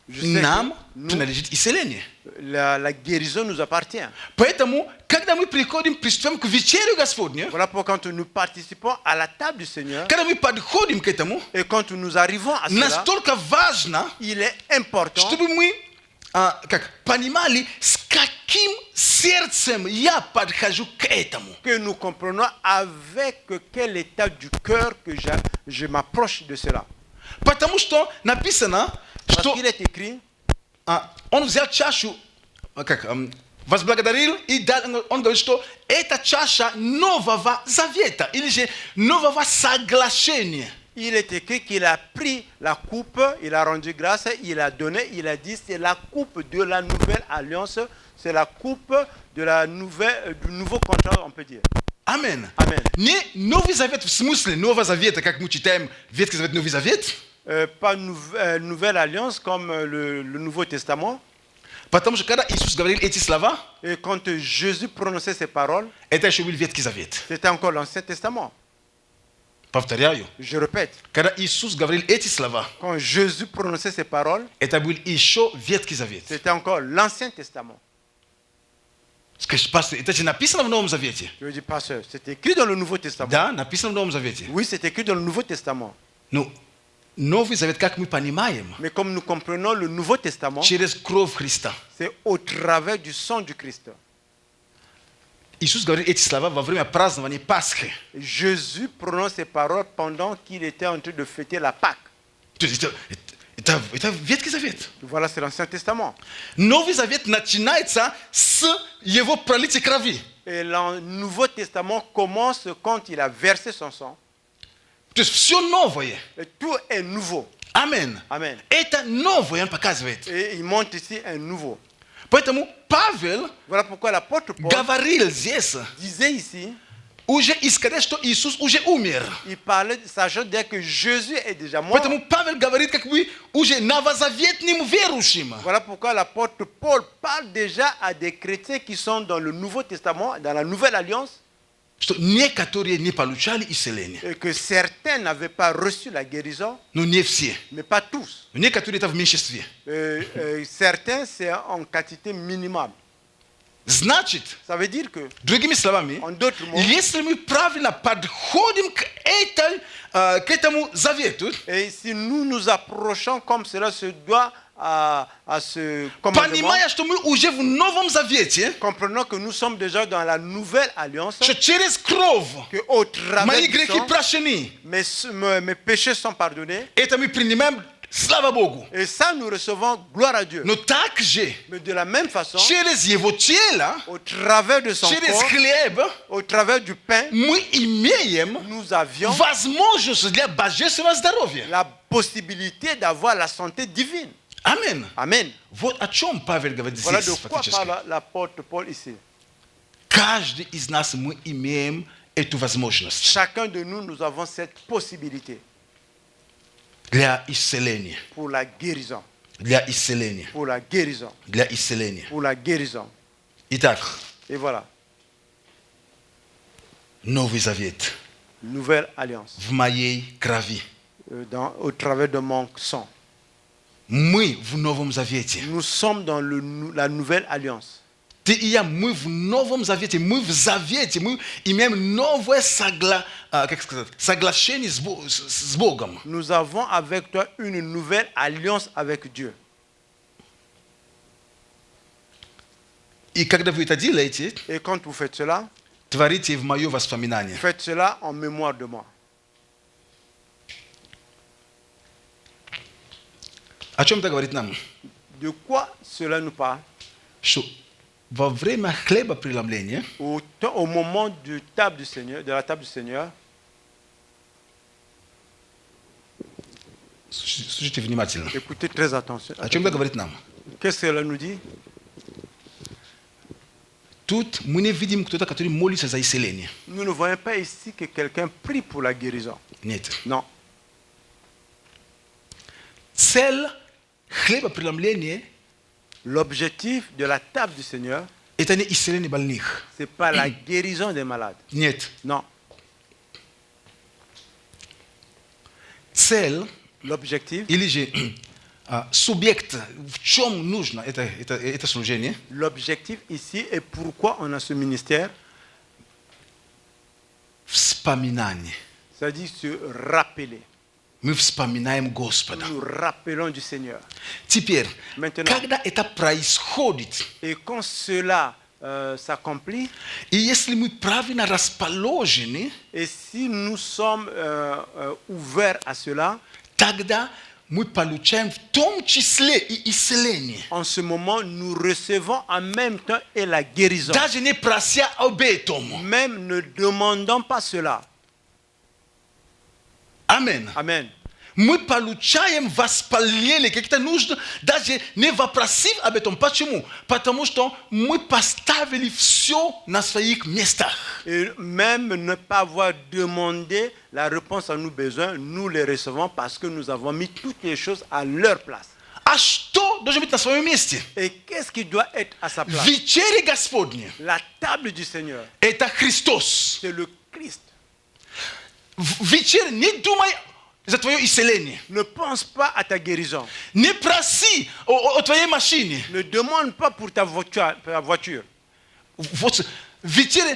Je sais нам que nous, принадлежит исцеление. la guérison nous appartient. Поэтому, когда мы приступаем к вечерю Господню, Voilà pourquoi quand nous participons à la table du Seigneur когда мы подходим к этому, et quand nous arrivons à cela, настолько важно, il est important чтобы мы понимали, с каким сердцем я подхожу к этому. que nous comprenons avec quel état du cœur que je m'approche de cela. Потому что написано, Parce что qu'il est écrit, он взял чашу, возблагодарил и дал, он говорит, что это чаша Нового Завета, или же Нового Соглашения. il est écrit qu'il a pris la coupe, il a rendu grâce, il a donné, il a dit c'est la coupe de la nouvelle alliance, c'est la coupe de du nouveau contrat, on peut dire. Амен. Amen. Не Новый Завет в смысле Нового Завета, как мы читаем Ветхий Завет, Новый Завет, Pas nouvelle alliance comme le Nouveau Testament. потому что когда Иисус говорил эти слова, Et quand Jésus prononçait ces paroles, это еще был Ветхий Завет. c'était encore l'Ancien Testament. Повторяю, Je répète, когда Иисус говорил эти слова, quand Jésus prononçait ces paroles, это был еще Ветхий Завет. c'était encore l'Ancien Testament. Скажите, пастор, это же написано в Новом Завете? Je dis, pasteur, c'est écrit dans le Nouveau Testament. Да, написано в Новом Завете. Oui, c'est écrit dans le Nouveau Testament. Ну, Новый Завет, как мы понимаем, Mais comme nous comprenons le Nouveau Testament, через кровь Христа. c'est au travers du sang du Christ. Иисус говорит эти слова во время празднования Пасхи. Jésus prononce ces paroles pendant qu'il était en train de fêter la Pâque. То есть это Ветхий Завет. Voilà, c'est l'Ancien Testament. Новый Завет начинается с его пролития крови. Et le Nouveau Testament commence quand il a versé son sang. То есть все новое. Et tout est nouveau. Амен. Amen. Это новое он показывает. Et il montre ici un nouveau. Поэтому Павел Voilà pourquoi l'apôtre Paul говорил здесь, disait ici, уже исходя, что Иисус уже умер. il parlait, sachant dire que Jésus est déjà mort. Поэтому Павел говорит, как бы уже новозаветным верующим. Voilà pourquoi l'apôtre Paul parle déjà à des chrétiens qui sont dans le Nouveau Testament, dans la Nouvelle Alliance, Что некоторые не получали исцеление. et que certains n'avaient pas reçu la guérison, Но не все. mais pas tous. Некоторые это в меньшинстве. Certains, c'est en quantité minimale. Значит, Ça veut dire que, другими словами, en d'autres mots, если мы правильно подходим к этому завету, et si nous nous approchons comme cela se doit à ce commandement, понимая, что мы уже в Новом Завете, comprenons que nous sommes déjà dans la Nouvelle Alliance, что через кровь qu'au travers мои du грехи sang, прощены. mes péchés sont pardonnés. Это мы принимаем Slava Bogu. Et ça, nous recevons gloire à Dieu. No takže, Mais de la même façon, через его тело, au travers de son через corps, хлеб, au travers du pain, мы имеем nous avions возможность для божественного здоровья. la possibilité d'avoir la santé divine. Амин. Amen. Вот о чем Павел говорит Voilà здесь de quoi фактически. parle l'apôtre Paul ici. Каждый из нас мы имеем эту возможность Chacun de nous, nous avons cette possibilité для исцеления. pour la guérison. Для исцеления. Pour la guérison. Для исцеления. Pour la guérison. Итак, Et voilà, Новый Завет nouvelle alliance в моей крови. au travers de mon sang. Мы в Новом Завете. Nous sommes dans la nouvelle alliance. Ты и я, мы в Новом Завете, мы в Завете, мы имеем новое соглашение с Богом. Nous avons avec toi une nouvelle alliance avec Dieu. И когда вы это делаете, Et quand vous faites cela, творите в мое воспоминание. faites cela en mémoire de moi. О чем это говорит нам? De quoi cela nous parle? Что во время хлебопреломления Au moment de la table du Seigneur, слушайте внимательно. écoutez très attention. О чем это говорит нам? Qu'est-ce que cela nous dit? Тут мы не видим кто-то, который молится за исцеление. Nous ne voyons pas ici que quelqu'un prie pour la guérison. Нет. Non. Цель хлебопреломления L'objectif de la table du Seigneur, – это не исцеление больных. ce n'est pas la guérison des malades. Нет. Non. Цель L'objectif, или же субъект, в чем нужно это служение, l'objectif ici et pourquoi on a ce ministère, вспоминание. c'est-à-dire se rappeler. Мы вспоминаем Господа. Nous rappelons du Seigneur. Теперь, Maintenant. когда это происходит, Et quand cela s'accomplit, и если мы правильно расположены, et si nous sommes ouverts à cela, тогда мы получаем в том числе и исцеление. en ce moment, nous recevons en même temps et la guérison. Даже не прося об этом. Même ne demandons pas cela. Аминь. Amen. Мы получаем воспаление, какие-то нужды, даже не вопросив об этом. Почему? Потому что мы поставили все на своих местах. Et même ne pas avoir demandé la réponse à nos besoins, nous les recevons parce que nous avons mis toutes les choses à leur place. А что должно быть на своем месте? Et qu'est-ce qui doit être à sa place? Вечеря Господня. La table du Seigneur, Это Христос. c'est le Christ. Вечер не думай за твое исцеление. Ne pense pas à ta guérison. Не проси о твоей машине. Ne demande pas pour ta voiture. Вот вечер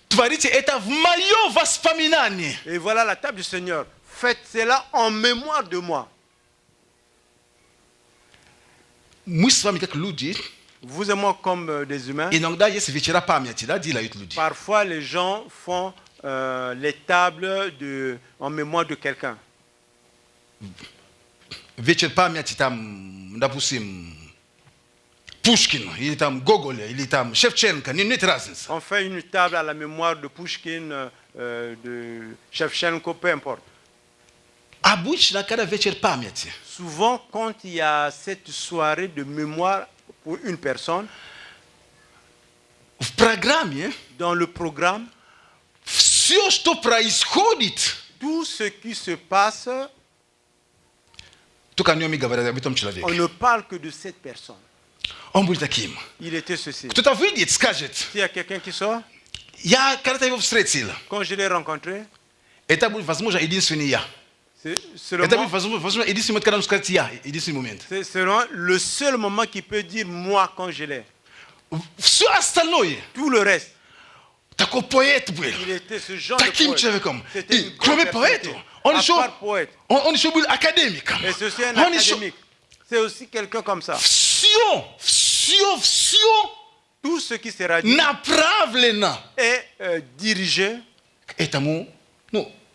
творите это в мое воспоминание. Et voilà la table du Seigneur. Faites cela en mémoire de moi. Мы с вами как люди, Vous et moi comme des humains, иногда есть вечера памяти, да, делают люди. parfois les gens font les tables en mémoire de quelqu'un. Вечер памяти там, допустим, Пушкин, или там Гоголя, или там Шевченко, нет разницы. On fait une table à la mémoire de Pushkin, de Shevchenko, peu importe. Обычно, когда вечер памяти, Souvent, quand il y a cette soirée de mémoire pour une personne, в программе dans le programme, все, что происходит, tout ce qui se passe, только о нем и говорят, об этом on человеке. ne parle que de cette personne. Он будет таким. Il était ceci. Кто-то выйдет, скажет, S'il y a quelqu'un qui sort, я когда-то его встретил. quand je l'ai rencontré, Это будет, возможно, единственный я. c'est Это будет, seulement, возможно, единственный момент, когда он скажет я, единственный момент. c'est seulement le seul moment qui peut dire moi quand je l'ai. Все остальное, Tout le reste, такой поэт был. il était ce genre de Таким poète. человеком. C'était И une кроме grande поэта, personnalité. он À еще, part poète. он еще был академиком. Et ceci un Он еще académique. C'est aussi quelqu'un comme ça. все Tout ce qui sera dit направлено est dirigé к этому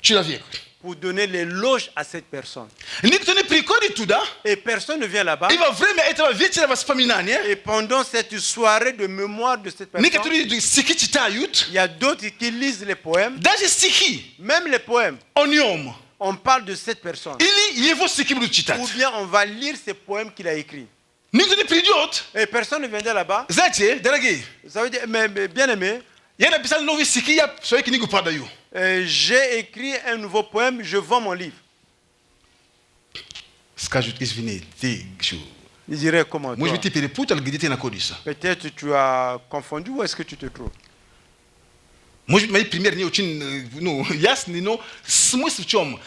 человеку. pour donner les loges à cette personne. Nikutone prikodi tuda. Et personne ne vient là-bas. Iva vreme eta vietira vaspaminani. Et pendant cette soirée de mémoire de cette personne, Nikutone sikiti tayut. il y a d'autres qui lisent les poèmes. Daje sihi. Même les poèmes, Oniom. on parle de cette personne. Ili yevo sikibu chitat. Ou bien on va lire ces poèmes qu'il a écrits. Nikutone pridiot. Et personne ne viendrait là-bas. Zache daragi. Ça veut dire, mais bien aimé, Yana pisal novi sikia soye kinigu pada yu. j'ai écrit un nouveau poème, je vends mon livre. Skajut isvini ti shu. Il dirait comment Moi je toi? vais te puta le gidite na kodisa. Peut-être tu as confondu ou est-ce que tu te trouves? Moi je mai primaire ni ochin no yas ni no smus chom.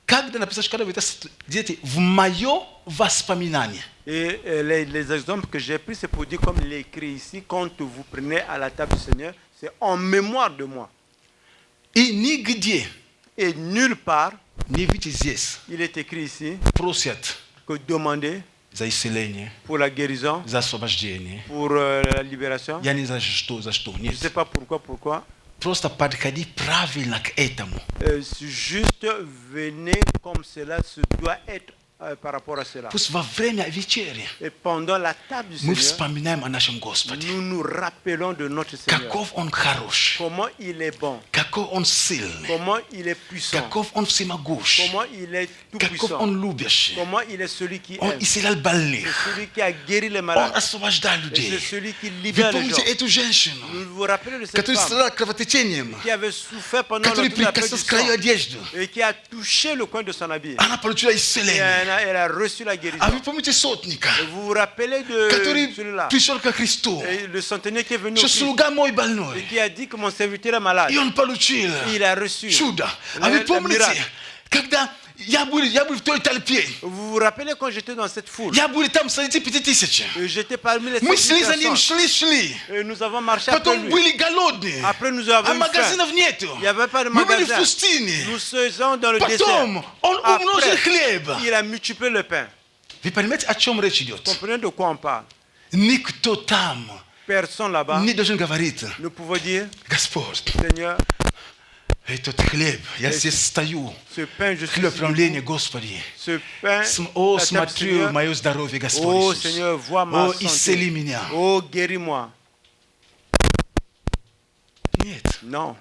Когда написал шкада вita дите в моё воспоминание. Et les exemples que j'ai pris, c'est pour dire comme il est écrit ici, quand vous prenez à la table du Seigneur, c'est en mémoire de moi. И нигде Et nulle part, не видите здесь il est écrit ici, просят que demander за исцеление, pour la guérison, за освобождение. pour la libération. Я не знаю, за что. Je ne sais Нет. pas pourquoi. Просто подходи правильно к этому. Juste venez comme cela se doit être par rapport à cela. Пусть во время вечери Et pendant la table du мы Seigneur, вспоминаем о нашем Господе. nous nous rappelons de notre Seigneur. Каков Он хорош, Comment il est bon, какой Он сильный, comment il est puissant, каков Он всемогущий, comment il est tout каков puissant, Он любящий. comment il est celui qui Он aime, исцелял больных, c'est celui qui a guéri les Он malades, освобождал et людей. c'est celui qui Вы libère les gens. помните эту женщину, Vous vous rappelez de cette которая femme страдала кровотечением, qui avait souffert pendant которая toute la période du прикоснулась к краю sang одежды? et qui a touché le coin de son habit. Она получила Et исцеление. elle a reçu la guérison. А вы помните сотника, Et vous vous rappelez de который celui-là, пришел ко Христу, et le centenier qui est venu au что Christ слуга мой et больной, qui a dit que mon serviteur est malade. и он получил Il a reçu чудо. А вы le помните, miracle. когда я был в той толпе, Vous vous rappelez quand j'étais dans cette foule, я был там среди 5000. j'étais parmi les Мы 7 шли за ним, personnes шли. et nous avons marché après Потом lui. были голодные, Après nous а avons eu faim. магазинов нету. Il n'y avait pas de Мы были в magasin. пустыне. Nous faisons dans le désert. Потом он умножил хлеба. Il a multiplié le pain. Вы понимаете, о чем речь идет? Comprenez de quoi on parle? Никто там Personne là-bas не должен говорить: ne pouvait dire, Господь, Seigneur, этот хлеб, я здесь стою, ce pain, je suis хлеб ici. правления, Господи. Ce pain, О, la table du смотри Seigneur. мое здоровье, Oh Господь Иисус. Seigneur, vois ma О, исцели santé. меня. Oh, guéris-moi. Нет, Non,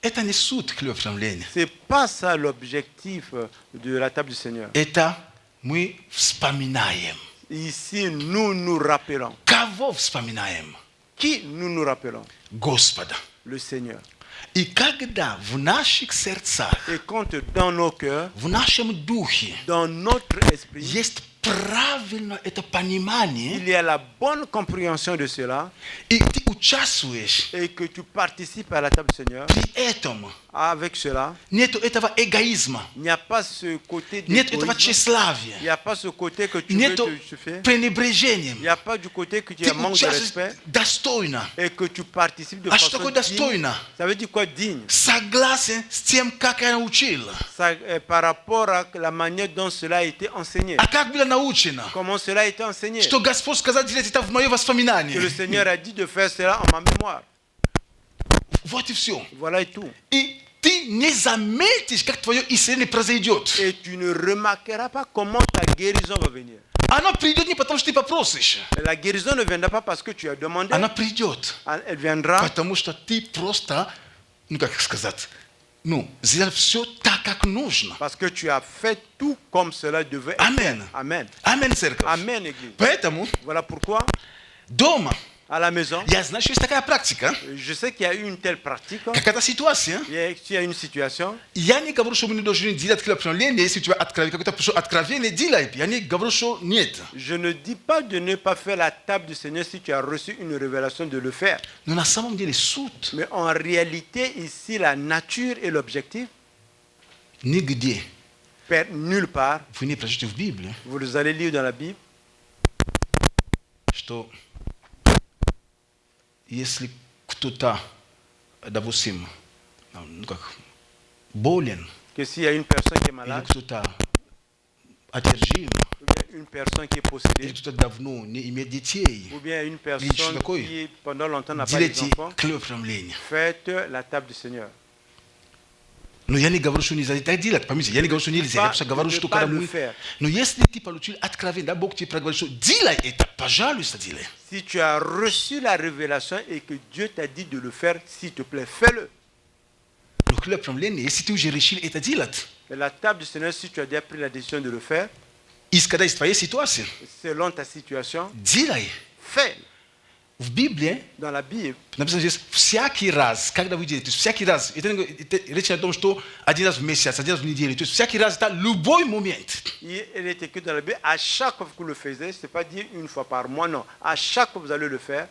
это не суд хлеб правления. c'est pas ça l'objectif de la table du Seigneur. Это мы вспоминаем. Ici, nous nous rappelons. Кого вспоминаем? Qui nous nous rappelons? Господа. Le Seigneur. И когда в наших сердцах, Et quand dans nos cœurs, в нашем духе dans notre esprit, есть правильно это понимание, il y a la bonne compréhension de cela и ты участвуешь et que tu participes à la table du Seigneur, при этом, avec cela, нету этого эгоизма, il n'y a pas ce côté нет этого d'égoïsme, il тщеславия, n'y a pas ce côté que tu veux нету te suffire, il пренебрежения. n'y a pas du côté que tu Ты as manque de участвуешь respect достойно, et que tu participes de А что façon такое digne. достойно? Ça veut dire quoi digne? согласен с тем, как я научил. Ça, par rapport à la manière dont cela a été enseigné. А как было научено? Comment cela a été enseigné? Что Господь сказал делать это в мое Que воспоминание. le Seigneur a dit de faire cela en ma mémoire. Вот и все. Voilà et tout. И ты не заметишь, как твое исцеление произойдет. Et tu ne remarqueras pas comment ta guérison va venir. Оно придет не потому, что ты попросишь. La guérison ne viendra pas parce que tu as demandé. Она придет, Elle viendra потому что ты просто, ну как сказать, ну, сделал все так, как нужно. parce que tu as fait tout comme cela devait être. Амен. Amen. Аминь, церковь. Amen, Église. Поэтому Voilà pourquoi, дома, à la maison, я знаю, что есть такая практика, je sais qu'il y a eu une telle pratique. какая-то ситуация. Il y a une situation. Я не говорю, что мы не должны делать хлебопреломление, если у тебя какое-то откровение, делай. Я не говорю, что нет. Je ne dis pas de ne pas faire la table du Seigneur si tu as reçu une révélation de le faire. Но на самом деле суд Mais en réalité, ici, la nature et l'objectif, нигде. nulle part, Вы не прочтете в Библии, vous allez lire dans la Bible, что если кто-то, допустим, ну как, болен, que s'il y a une personne qui est или malade, кто-то одержим, ou bien une personne qui est possédée, или кто-то давно не имеет детей, ou bien une personne Лично такой. qui pendant longtemps n'a pas de делайте enfants, хлебопреломление. faites la table du Seigneur. no yani gavarusho ni zalitadila pamizi yani gavarusho ni zile Pas- kwa gavarusho de to pas kada le mu faire. no yes ni tipa lutul atkrave nda bok ti pragavarusho dila eta pajalu stadile Si tu as reçu la révélation et que Dieu t'a dit de le faire, s'il te plaît, fais-le. le club problème et si tu gérishil eta dilat Mais la table du Seigneur, si tu as déjà pris la décision de le faire, iskada istvaye situation selon ta situation, dila fais. v Biblia Dans la Bible, na precisa dizer всякий раз когда вы делаете всякий раз это речь о том что один раз в месяц один раз в неделю то есть всякий раз это любой момент il est écrit dans la Bible, à chaque fois que vous le faites, ce n'est pas dire une fois par mois, non. À chaque fois que vous allez le faire,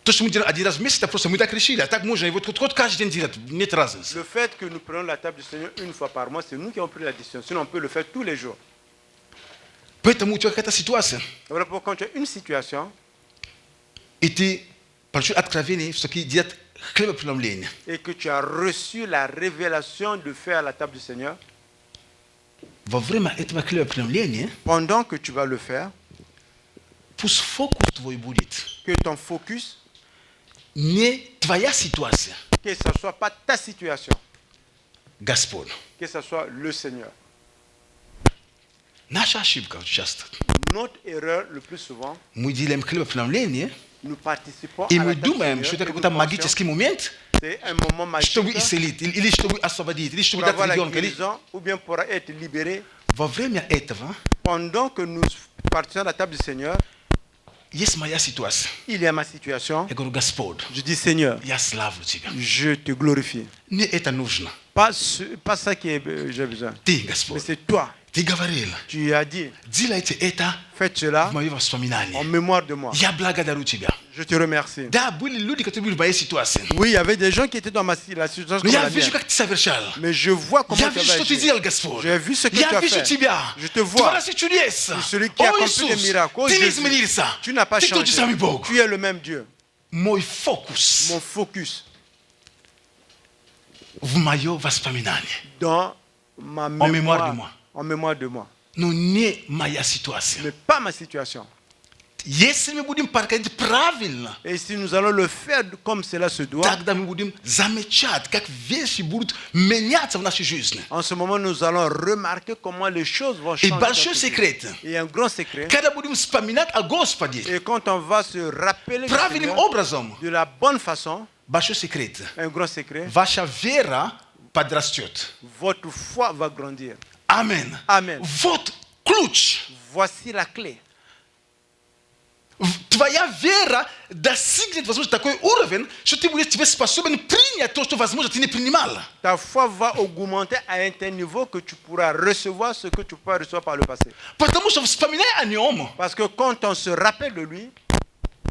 то что мы делаем один раз в месяц это просто мы так решили а так можно и вот каждый день делать нет разницы le fait que nous prenons la table du Seigneur une fois par mois, c'est nous qui avons pris la décision. Sinon, on peut le faire tous les jours. поэтому у тебя какая-то ситуация Voilà pourquoi quand tu as une situation и ты получил откровение что делать хлебопреломление et que tu as reçu la révélation de faire la table du Seigneur, во время этого хлебопреломления pendant que tu vas le faire, пусть фокус твой будет que ton focus, не твоя ситуация que ce ne soit pas ta situation, Господь que ce soit le Seigneur. наша ошибка часто Notre erreur, le plus souvent, мы делаем хлебопреломление nous participons и à la мы table du думаем Seigneur что это et nous какой-то pensons магический момент c'est un moment magique чтобы исцелить или чтобы освободить или чтобы pour дать avoir la ребенка или guérison ou bien pour être libéré. во время этого Pendant que nous participons à la table du Seigneur, есть моя ситуация il y a ma situation. я говорю Господь Je dis Seigneur, я славлю тебя je te glorifie. мне это нужно Pas ça que j'ai besoin, ты mais Господь c'est toi. ты говорил Tu as dit, делайте это faites cela в мои en воспоминания mémoire de moi. я благодарю тебя Je te remercie. да были люди которые были в моей ситуации Oui, il y avait des gens qui étaient dans la situation но comme я la вижу mienne. как ты совершал Mais je vois comment я tu вижу as что ты agi. делал Господь J'ai vu ce que tu я as вижу fait. тебя Je te vois. творец чудес Tu es celui qui a о accompli des Иисус miracles. Oh, ты не Jésus, изменился tu n'as pas ты тот же changé. самый Бог Tu es le même Dieu. мой фокус Mon focus в мое воспоминание dans ma mémoire de moi. en mémoire de moi. но не моя ситуация Mais pas ma situation. если мы будем подходить правильно Et si nous allons le faire comme cela se doit, тогда мы будем замечать как вещи будут меняться в нашей жизни en ce moment, nous allons remarquer comment les choses vont и changer. dans большой notre vie. секрет Et un grand secret. когда будем вспоминать о Господе Et quand on va se rappeler du правильным Seigneur образом de la bonne façon, большой секрет un grand secret, ваша вера подрастет votre foi va grandir. амин Amen. вот ключ Voici la clé. твоя вера достигнет возможно такой уровень что ты будешь тебе способен принять то что возможно ты не принимал Ta foi va augmenter à un tel niveau que tu pourras recevoir ce que tu peux recevoir par le passé. потому что вспоминая о нем Parce que quand on se rappelle de lui,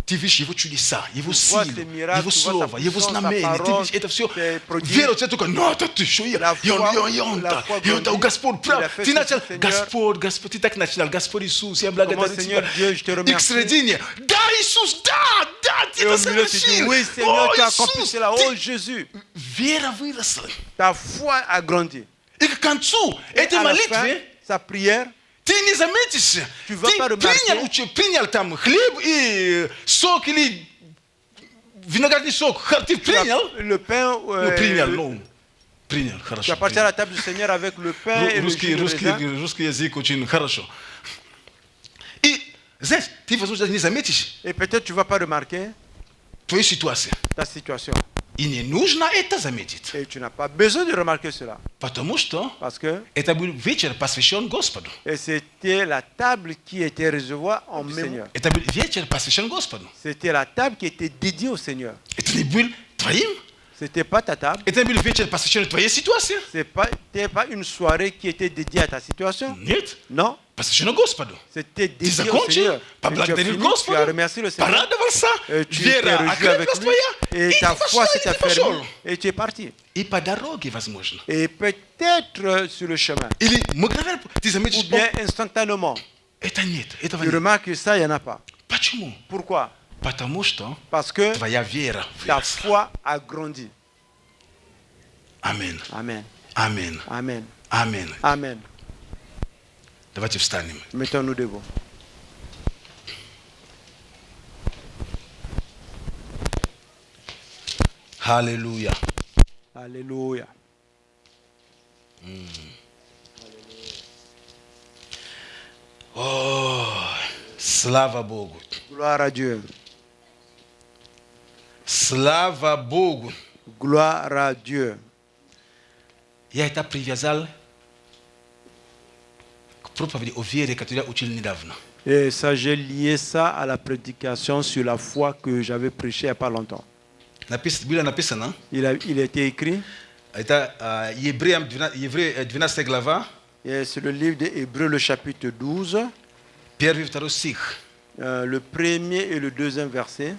ты видишь его чудеса, его Tu vois силу, ses miracles, его tu vois слово, sa его puissance, sa знамение, ты parole, видишь это все. ses prodiges. Вера у тебя только, ну это ты что, La foi он Господь grandit. Il a прав. fait Ты ce начал, que Seigneur- Господь, ты так начинал, Господь Иисус, я благодарю Seigneur тебя. Dieu, je te И remercie. к середине, да, Иисус, да, ты et au это milieu tu dis, совершил. oui Seigneur, О, tu as accompli Иисус, cela. ты- Oh Jésus, Вера выросла. ta foi a grandi. И к концу Et этой à la fin, молитвы sa prière, ты не заметишь, Tu vas pas ты remarquer. принял там хлеб и сок или виноградный сок, ты tu as принял? le pain, Ну, принял, ну, принял, tu хорошо. as parti à la table du Seigneur avec le pain et le jus de raisin. Русский язык очень хорошо. И, знаешь, ты, возможно, даже не заметишь Et peut-être tu ne vas pas remarquer твою ситуацию. ta situation. И не нужно это заметить. Et tu n'as pas besoin de remarquer cela. Потому что Parce que это был вечер, посвящен Господу. et c'était la table qui était réservée en Seigneur. Это был вечер, посвящен Господу. C'était la table qui était dédiée au Seigneur. Это не был твоим. Ce n'était pas ta table. Это был вечер, посвящен твоей ситуации. Ce n'était pas une soirée qui était dédiée à ta situation. Нет. Non. Посвящено Господу. C'était Ты dédié au закончил, Seigneur. Et tu as поблагодарил fini, tu as Господа, remercié le Seigneur. порадовался, Et tu t'es вера réjoui окрепилась avec lui. твоя, Et и ta ты foi пошел, s'est и ты пошел. affermie. Et tu es parti. И по дороге, возможно. Et peut-être sur le chemin. Или мгновенно ты Ou заметишь, bien instantanément. это нет, этого Tu нет. remarques que ça, il n'y en a pas. Почему? Pourquoi? Потому что Parce que твоя вера ta выросла. foi a grandi. Аминь. Amen. Аминь. Amen. Аминь. Amen. Давайте встанем. Mettons-nous debout. Аллилуйя. Alléluia. Oh, slava Bogu. Gloire à Dieu. Slava Bogu. Gloire à Dieu. Ja ta priviazal propowiedzi o wierze, która uczyli niedawno. Et ça, j'ai lié ça à la prédication sur la foi que j'avais prêchée il n'y a pas longtemps. Bila napisana, Il a été écrit, это Евреям 12 глава, et c'est le livre des Hébreux, le chapitre 12, первый и второй стих. le premier et le deuxième verset.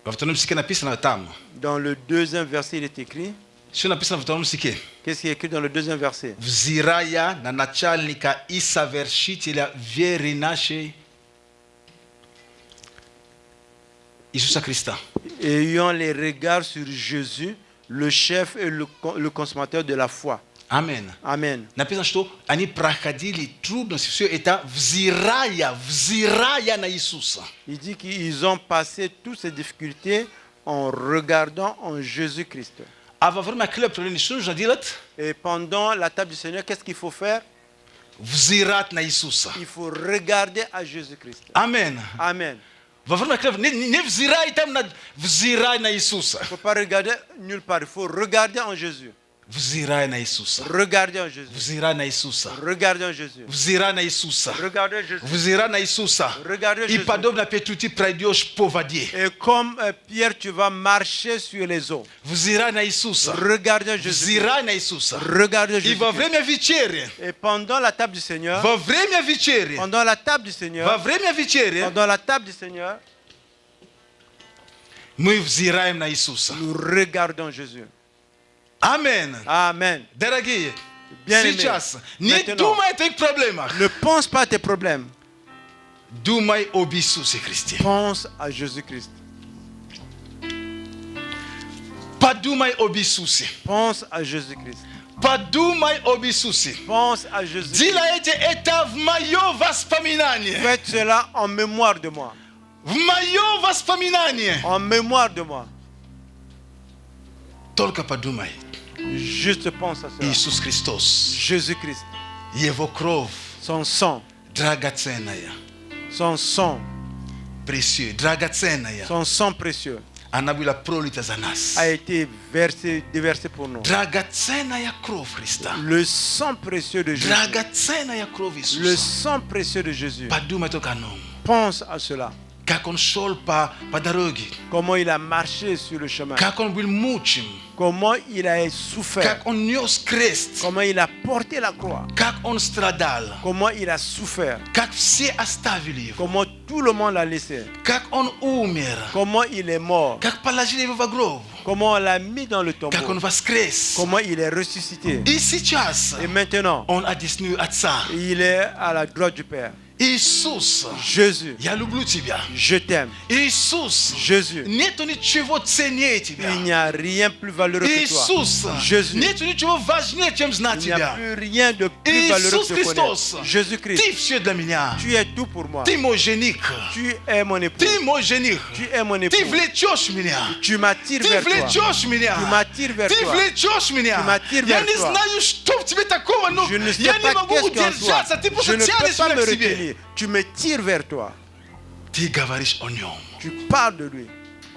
Во втором стихе написано там. Dans le deuxième verset, il est écrit, Что написано во втором стихе? qu'est-ce qui est écrit dans le deuxième verset? Взирая на начальника и совершителя веры нашей Иисуса Христа. Ayant les regards sur Jésus, le chef et le consommateur de la foi. Amen. Amen. Написано, что они проходили трудности, все это взирая на Иисуса. Il dit qu'ils ont passé toutes ces difficultés en regardant en Jésus-Christ. А во время хлеба преломления что нужно делать? Et pendant la table du Seigneur, qu'est-ce qu'il faut faire? Взирать на Иисуса. Il faut regarder à Jésus-Christ. Амен. Amen. Во время хлеба не взирай там, взирай на Иисуса. Il ne faut pas regarder nulle part, il faut regarder en Jésus. Взирай на Иисуса. Regardez en Jésus. Взирай на Иисуса. Regardez en Jésus. Взирай на Иисуса. Regardez Jésus. Взирай на Иисуса. Regardez И Jésus. подобно Петру ты пройдешь по воде. Et comme Pierre, tu vas marcher sur les eaux. Взирай на Иисуса. Regardez Jésus. Взирай на Иисуса. Regardez И Jésus. во время вечери, Et pendant la table du Seigneur, во время вечери, pendant la table du во Seigneur, время вечери pendant la table du Seigneur, мы взираем на Иисуса. nous regardons Jésus. Амин. Amen. Дорогие, Bien-aimés, сейчас не maintenant, думай о твоих проблемах. ne pense pas à tes problèmes. Думай об Иисусе Христе. Pense à Jésus-Christ. Подумай об Иисусе. Pense à Jésus-Christ. Подумай об Иисусе. Pense à Jésus-Christ. Делайте это в мое воспоминание. Faites cela en mémoire de moi. В мое воспоминание. En mémoire de moi. Только подумай. Juste pense à cela. Иисус Христос. Jésus-Christ. Его кровь Son sang. драгоценная. Son sang. Précieux. Драгоценная. Son sang précieux Она была пролита за нас. a été déversé pour nous. Драгоценная кровь Христа. Le sang précieux de Jésus. Драгоценная кровь Le Иисуса. sang précieux de Jésus. Подумай только о нем. Pense à cela. Как он шел по дороге. Comment il a marché sur le chemin. Как он был мучим. Comment il a souffert. Как он нес крест. Comment il a porté la croix. Как он страдал. Comment il a souffert. Как все оставили его. Comment tout le monde l'a laissé. Как он умер. Comment il est mort. Как положили его в гроб. Comment on l'a mis dans le tombeau. Как он воскрес. Comment il est ressuscité. И сейчас Et maintenant, он одесную Отца. il est à la droite du Père. Иисус, Jésus, я люблю тебя. je t'aime. Иисус, Jésus, нету ничего ценнее тебя. il n'y a rien plus valeureux que toi. Иисус, Jésus, нету ничего важнее, чем знать il n'y a тебя. plus rien de plus valeureux Иисус que te Христос, connaître. Jésus-Christ, ты все для меня. tu es tout pour moi. Ты мой жених. Tu es mon époux. Ты мой жених. Tu es mon Ты époux. влечешь меня. Tu m'attires Ты vers toi. влечешь меня. Tu m'attires vers Ты toi. влечешь меня. Tu m'attires Я vers не toi. знаю, что в тебе такого, но Je ne sais я не pas могу qu'est-ce qu'en toi. удержаться. Ты Je просто ne peux тянешь pas меня me к себе. retenir. Tu me tires vers toi. Ты говоришь о нем, Tu parles de lui,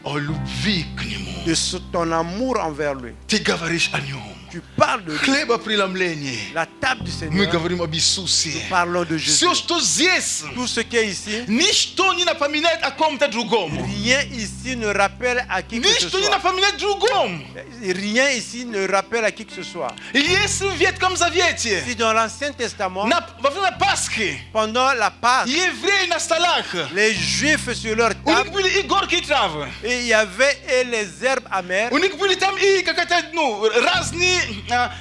о любви к нему. de ton amour envers lui. Ты говоришь о нем. Tu parles de lui. Хлебопреломление. La table du Мы Seigneur, говорим об Иисусе. parlons de Jésus. Все, что здесь, Tout ce qui est ici, ничто не напоминает о ком-то другом. rien ici ne rappelle à qui que ce Ничто не soit. напоминает другом. Rien ici ne rappelle à qui que ce soit. Если в Ветхом Завете, Si dans l'Ancien Testament, во время Пасхи, pendant la Pâque, евреи на столах, les Juifs sur leur у них table, были и горькие травы. et il y avait et les herbes amères, У них были там и какая-то, разные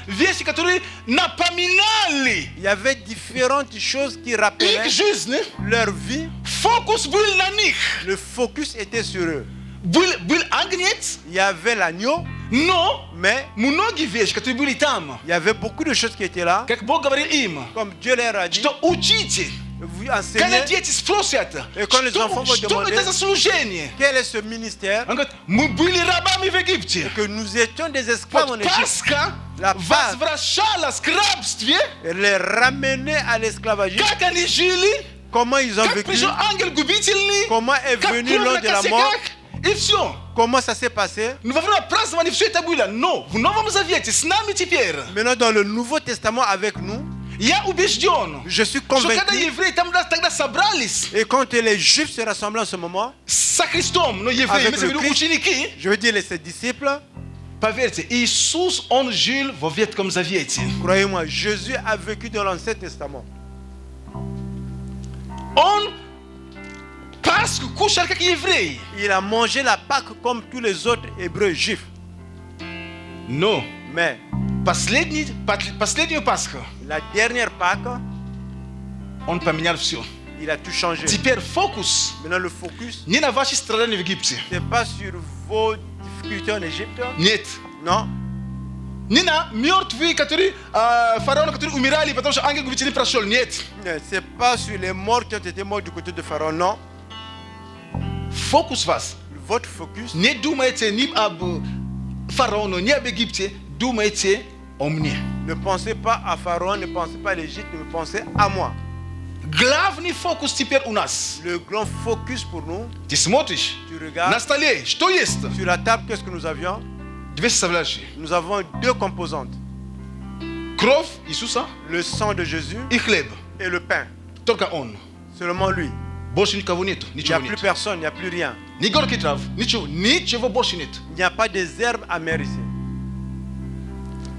вещи, которые напоминали il y avait différentes choses qui их rappelaient жизнь. leur vie. Фокус был на них. Le focus était sur eux. Был агнец, Il y avait l'agneau, но mais многие вещи, которые были там, il y avait beaucoup de choses qui étaient là. как Бог говорил им, Comme Dieu leur a dit, что учите, vous Когда enseignez, дети спросят, Et quand les enfants vont что demander- это за служение? quel est ce ministère? Он говорит, мы были рабами в Египте. Que nous étions des esclaves en Вот Égypte. Пасха La Pâque. возвращалась к рабстве, Et les ramener à l'esclavage. как они жили, Comment ils ont как vécu? пришел ангел губительный, Comment est как venu кровь на l'ange de la mort? косяках, и все. Comment ça s'est passé? Но во время празднования все это было. Но в Новом Завете с нами теперь Maintenant, dans le Nouveau Testament avec nous, я убежден, je suis что когда convaincu. евреи там тогда собрались Et quand les Juifs se rassemblent en ce moment, со Христом, но евреи, Avec имеется в le виду Christ. ученики, je veux dire les ses disciples, поверьте, Иисус, Он жил во Ветхом Завете. croyez-moi, Jésus a vécu dans l'Ancien Testament. Он Пасху кушал как евреи. Il a mangé la Pâque comme tous les autres Hébreux juifs. Но Mais последнюю Пасху la dernière Pâque, Он поменял все. il a tout changé. Теперь фокус Maintenant, le focus, не на ваши страдания в Египте. ce n'est pas sur vos difficultés en Égypte. Нет. Non. Не на мертвые, которые, фараоны, которые умирали, потому что ангел губительный прошел. Нет. Ce n'est pas sur les morts qui ont été morts du côté de Pharaon. Non. Фокус вас. Votre focus, Не думайте ни об фараоне, ни об Египте. Думайте о мне. ne pensez pas à Pharaon, ne pensez pas à l'Égypte, mais pensez à moi. Главный фокус теперь у нас. Le grand focus pour nous, Ты смотришь tu на regardes столе, что есть? sur la table, qu'est-ce que nous avions? Две составляющие. Nous avons deux composantes. Кровь Иисуса Le sang de Jésus и хлеб. et le pain. Только Он. Seulement lui. Больше никого нет. Il n'y Ничего a plus нет. personne, il n'y a plus rien. Ни горький трав. Ничего. Ничего больше нет. Il n'y a pas des herbes amères ici.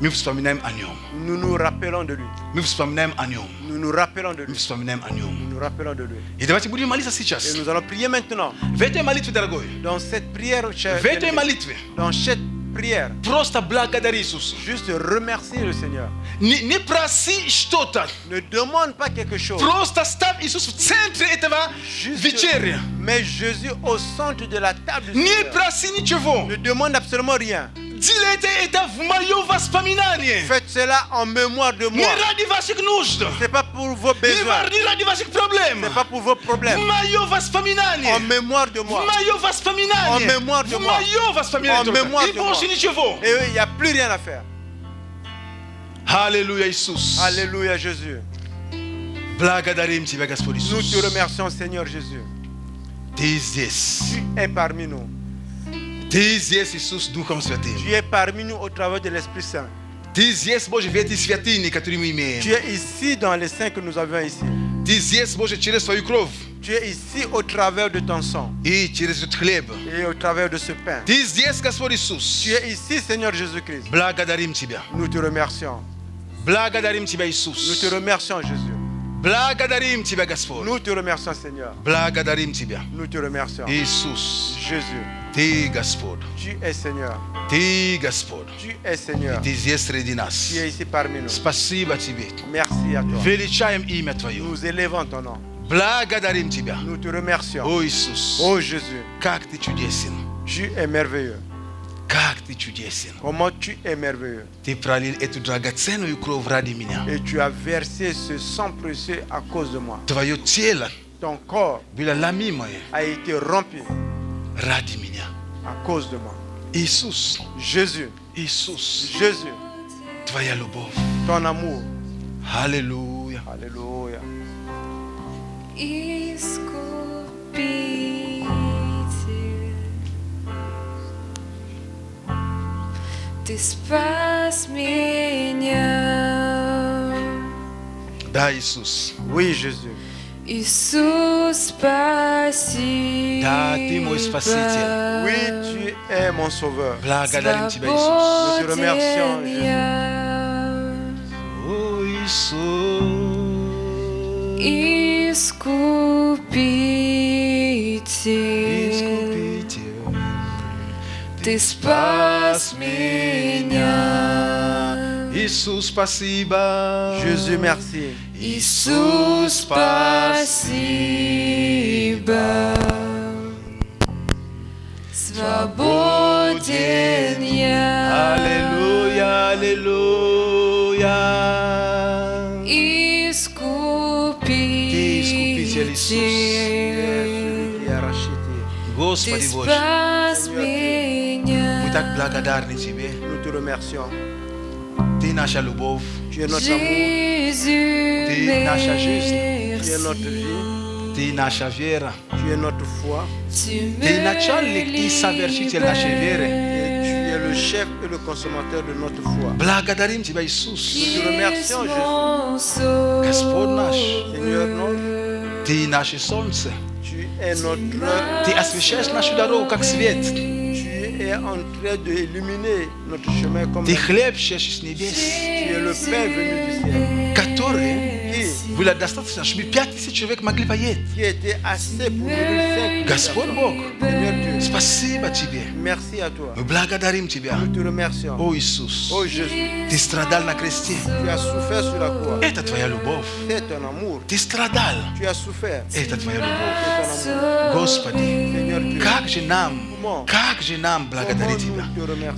Мы вспоминаем о Нем. Nous nous rappelons de lui. Мы вспоминаем о Нем. Nous nous rappelons de Мы lui. вспоминаем о Нем. Nous nous rappelons de lui. И давайте будем молиться сейчас. Et nous allons prier maintenant. В этой молитве, дорогой, Dans cette prière, cher в этой bien-aimé, молитве dans cette prière, просто благодари Иисуса. juste remercier le Seigneur. Не проси что-то. Ne demande pas quelque chose. Просто ставь Иисус в центре этого Juste вечеря. mets Jésus au centre de la table du Не Seigneur. проси ничего. Ne demande absolument rien. Делайте это в мое воспоминание. Faites cela en mémoire de Не moi. ради ваших нужд. Ce n'est pas pour vos besoins. Не ради ваших проблем. Ce n'est pas pour vos В problèmes. мое воспоминание. En mémoire de В moi. мое воспоминание. En mémoire de В moi. мое воспоминание. En только. mémoire И de moi. больше ничего. Et il n'y a plus rien à faire. Аллилуйя, Иисус. Alléluia Jésus. Благодарим Тебя, Господь Nous Иисус. te remercions Seigneur Jésus. Ты здесь. Tu es parmi nous. Ты здесь, Иисус, Духом Святым. Tu es parmi nous au travers de l'Esprit Saint. Ты здесь, Боже, в этой святыне, которую мы имеем. Tu es ici dans les saints que nous avions ici. Ты здесь, Боже, через свою кровь Tu es ici au travers de ton sang и через этот хлеб. et au travers de ce pain. Ты здесь, Господь Иисус. Tu es ici Seigneur Jésus-Christ. Благодарим Тебя. Nous te remercions. Благодарим Тебя, Nous Иисус. te remercions Jésus. Благодарим Тебя, Господь. Nous te remercions Seigneur. Благодарим Тебя. Nous te remercions. Иисус, Jésus, Ты Господь. tu es Seigneur. Ты Господь. Tu es Seigneur. Ты здесь среди нас. Tu es ici parmi nous. Спасибо Тебе. Merci à toi. Величаем имя Твое. Nous élevons ton nom. Благодарим Тебя. Nous te remercions. О Иисус, Oh Jésus, как Ты чудесен. tu es merveilleux. Как Ты чудесен. Comment tu es merveilleux. Ты пролил эту драгоценную кровь ради меня. Et tu as versé ce sang précieux à cause de moi. Твое тело Ton corps было ломимое a été rompu ради меня. à cause de moi. Иисус, Jésus, Иисус, Jésus, Твоя любовь. ton amour. Аллилуйя. Alléluia. Искупитель, Ты спас меня. Да, Иисус. Oui, Jésus. Иисус, спасибо. Да, Ты мой Спаситель. Oui, tu es mon sauveur. Благодарим Тебя, Иисус. Nous te remercions, Свободен Jésus. я. О, Иисус. Искупитель, Искупитель. Ты спас меня. Иисус, спасибо. Jésus, merci. Иисус, спасибо. Свободен я. Аллилуйя, аллилуйя. Искупитель, Qui a racheté. Ты Господи Боже, спас мы меня. так благодарны Тебе. Nous te remercions. Ты наша любовь, Tu es notre amour, Jésus, Ты наша жизнь, tu es notre vie, Ты наша вера. tu es notre foi tu Ты начальник и совершитель нашей веры. et tu es le chef et le consommateur de notre foi. Благодарим Тебя, Иисус. Nous te remercions, Jésus. Господь наш, Seigneur notre, Ты наше солнце. tu es notre. Ты освещаешь нашу дорогу, как свет. Tu es en train d'illuminer notre chemin comme Ты tu хлеб чешешь с небес, es le pain venu du ciel, который qui, было достаточно, чтобы 5000 человек могли поесть. qui était assez pour nourrir 5 Господь Бог, Seigneur Dieu, спасибо Тебе. merci à toi. Мы благодарим Тебя. Nous te remercions. О Иисус, Oh Jésus, Ты страдал на кресте. tu as souffert sur la croix. Это Твоя любовь. C'est ton amour. Ты страдал. Tu as souffert. Это Твоя любовь. C'est ton amour. Господи, Seigneur Dieu, как же нам благодарить Тебя?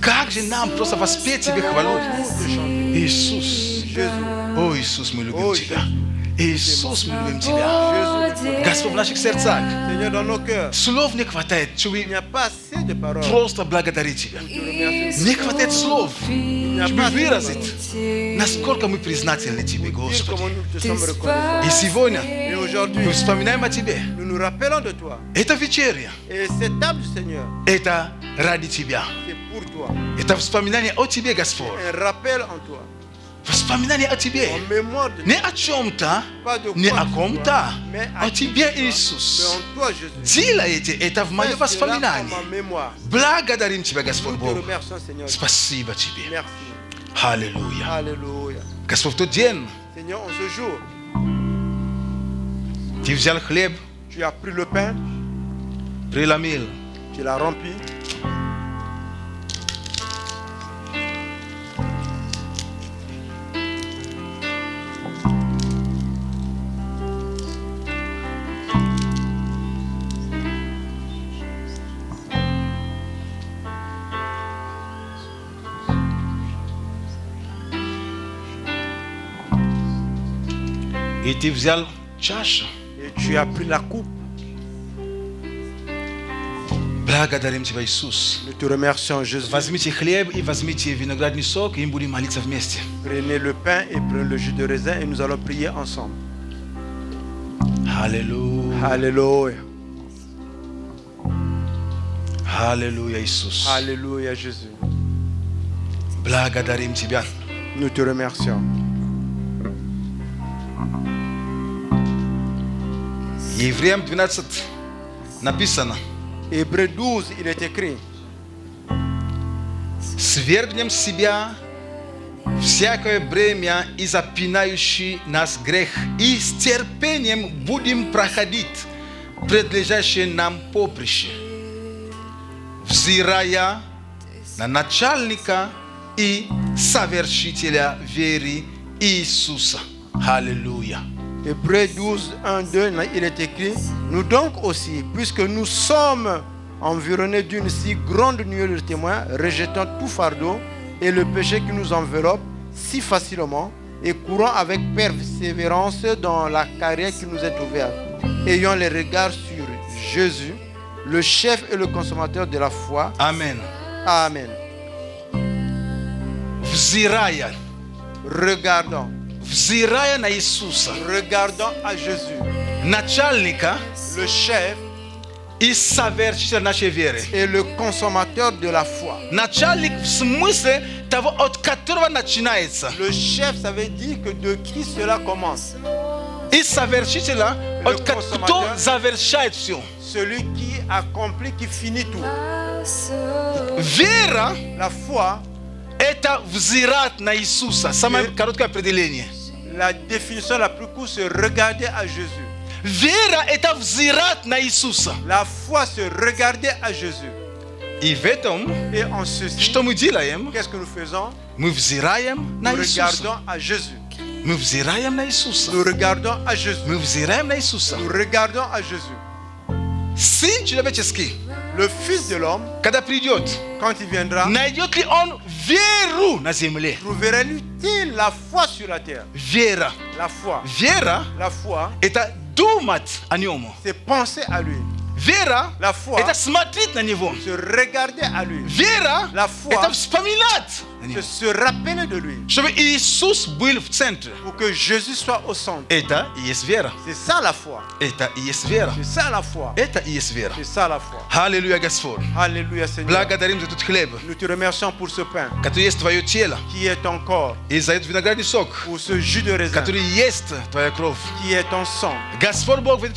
Как же нам просто воспеть Тебе хвалу? nous te chanter. Иисус, Jésus, о Иисус, мы любим О, Тебя. Иисус, мы любим Тебя. Jésus, Господь, в наших сердцах Seigneur, dans nos cœurs, слов не хватает, il чтобы n'y a pas assez de paroles. просто благодарить Тебя. Nous te remercions. Не хватает слов, Il n'y a чтобы pas assez de выразить, paroles. насколько мы признательны Тебе, Dire Господи. comment nous te sommes reconnaissants. И сегодня Et aujourd'hui, мы вспоминаем о Тебе. nous nous rappelons de toi. Это вечеря, Et cette table du Seigneur, это ради Тебя. c'est pour toi. Это вспоминание о Тебе, Господь. Un rappel en toi. Воспоминание о Тебе. En mémoire de Не о чем-то, pas de не quoi о que ce ком-то, soit, mais о Тебе, mais Иисус. en toi, Jésus. Делайте это в мое Fais cela en воспоминание. ma mémoire. Благодарим Тебя, Господь Nous te Бог. remercions, Seigneur. Спасибо Тебе. Merci. Аллилуйя. Alléluia. Господь, в тот день Seigneur, en ce jour, Ты взял хлеб, tu as pris le pain, преломил, tu l'as rempli, и Ты взял чашу. et tu as pris la coupe. Благодарим Тебя, Иисус. Nous te remercions, Jésus. Возьмите хлеб и возьмите виноградный сок, и мы будем молиться вместе. Prenez le pain et prenez le jus de raisin et nous allons prier ensemble. Аллилуйя. Alléluia. Аллилуйя, Иисус. Alléluia, Jésus. Благодарим Тебя. Nous te remercions. Евреям 12 написано: Hébreux 12, il est écrit: свергнем с себя всякое бремя и запинающий нас грех, и с терпением будем проходить предлежащее нам поприще, взирая на начальника и совершителя веры Иисуса. Аллилуйя. Hébreux 12, 1, 2, il est écrit: nous donc aussi, puisque nous sommes environnés d'une si grande nuée de témoins, rejetant tout fardeau et le péché qui nous enveloppe si facilement, et courant avec persévérance dans la carrière qui nous est ouverte, ayant les regards sur Jésus, le chef et le consommateur de la foi. Amen. Amen. Взирая. Regardons. Взирая на Иисуса, Regardons à Jésus, начальника le chef и совершителя нашей веры. et le consommateur de la foi. Начальник в смысле того, от которого начинается. Le chef, ça veut dire que de qui cela commence. И совершителя, от кто завершает все. Celui qui accomplit, qui finit tout. Вера La foi, – это взирать на Иисуса. Самое короткое определение. la définition la plus courte, c'est regarder à Jésus. Вера – это взирать на Иисуса. La foi, c'est regarder à Jésus. И в этом, Et en ceci, что мы делаем, qu'est-ce que nous faisons? мы взираем на Nous Иисуса. regardons à Jésus. Мы взираем на Иисуса. Nous regardons à Jésus. Мы взираем на Иисуса. Nous regardons à Jésus. Сын человеческий, Le Fils de l'homme, когда придет, quand il viendra, найдет ли он веру на земле? trouverez-lui-t-il la foi sur la terre? Вера. La foi. Вера La foi, – это думать о нем. c'est penser à lui. Вера La foi, это смотреть на него. se regarder à lui. Вера La foi, это вспоминать на него. se rappeler de lui. Чтобы Иисус был в центре. Pour que Jésus soit au centre. Это и есть вера. C'est ça la foi. Это и есть вера. C'est ça la foi. Это и есть вера. C'est ça la foi. Аллилуйя, Господь. Alléluia Seigneur. Благодарим за этот хлеб, Nous te remercions pour ce pain который есть твое тело, qui est ton corps, и за этот виноградный сок, pour ce jus de raisin который есть твоя кровь. qui est ton sang. Господь Бог, в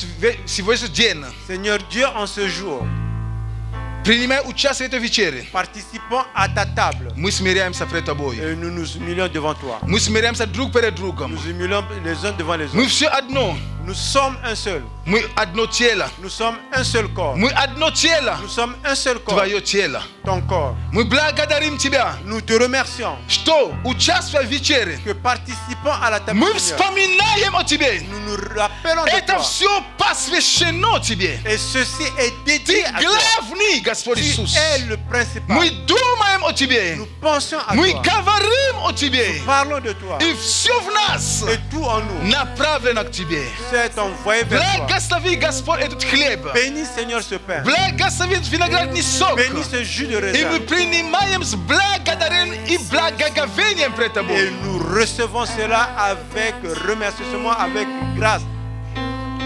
сегодняшний день, Seigneur Dieu, en ce jour, принимая участие в этой вечере, participant à ta table, мы смиряемся пред тобой. et nous nous humilions devant toi. Мы смиряемся друг перед другом. Nous humilions les uns devant les Мы autres. все одно. Nous sommes un seul. Мы одно тело. Nous sommes un seul corps. Мы одно тело. Nous sommes un seul corps. Твое тело. Ton corps. Мы благодарим Тебя, Nous te remercions что, участвуя в вечере, que participant à la table мы du Seigneur, вспоминаем о Тебе. nous nous rappelons de Это toi. все посвящено Тебе. Et ceci est dédié Ты à toi. главный, Господь Tu Иисус. es le principal. Мы думаем о Тебе. Nous pensons à Мы toi. говорим о Тебе. Parlons de toi. И все в нас Et tout en nous, направлено к Тебе. c'est envoyé vers toi. Благослови, Господь, этот хлеб. Bénis Seigneur ce pain. Благослови этот виноградный сок. Bénis ce jus de И мы raisin. принимаем с благодарением и благоговением пред Et Тобой. nous recevons cela avec remerciement, avec grâce.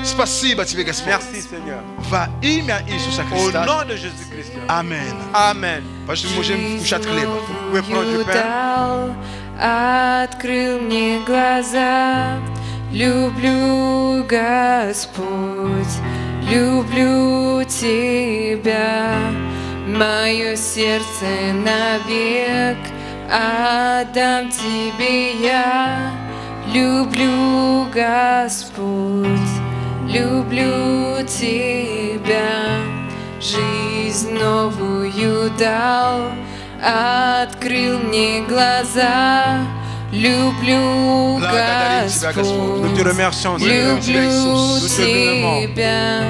Спасибо Тебе, Господь. Merci Seigneur. Во имя Иисуса Au Христа. nom de Jésus-Christ. Амен. Amen. Пожалуйста, мы можем вкушать хлеба. Вы против дал, открыл мне глаза. Люблю, Господь, люблю Тебя. Мое сердце навек отдам Тебе я. Люблю, Господь, люблю Тебя. Жизнь новую дал, открыл мне глаза. Люблю, Благодарим Тебя, Господь. Nous te Господь, remercions Seigneur. люблю Nous te louons. Тебя.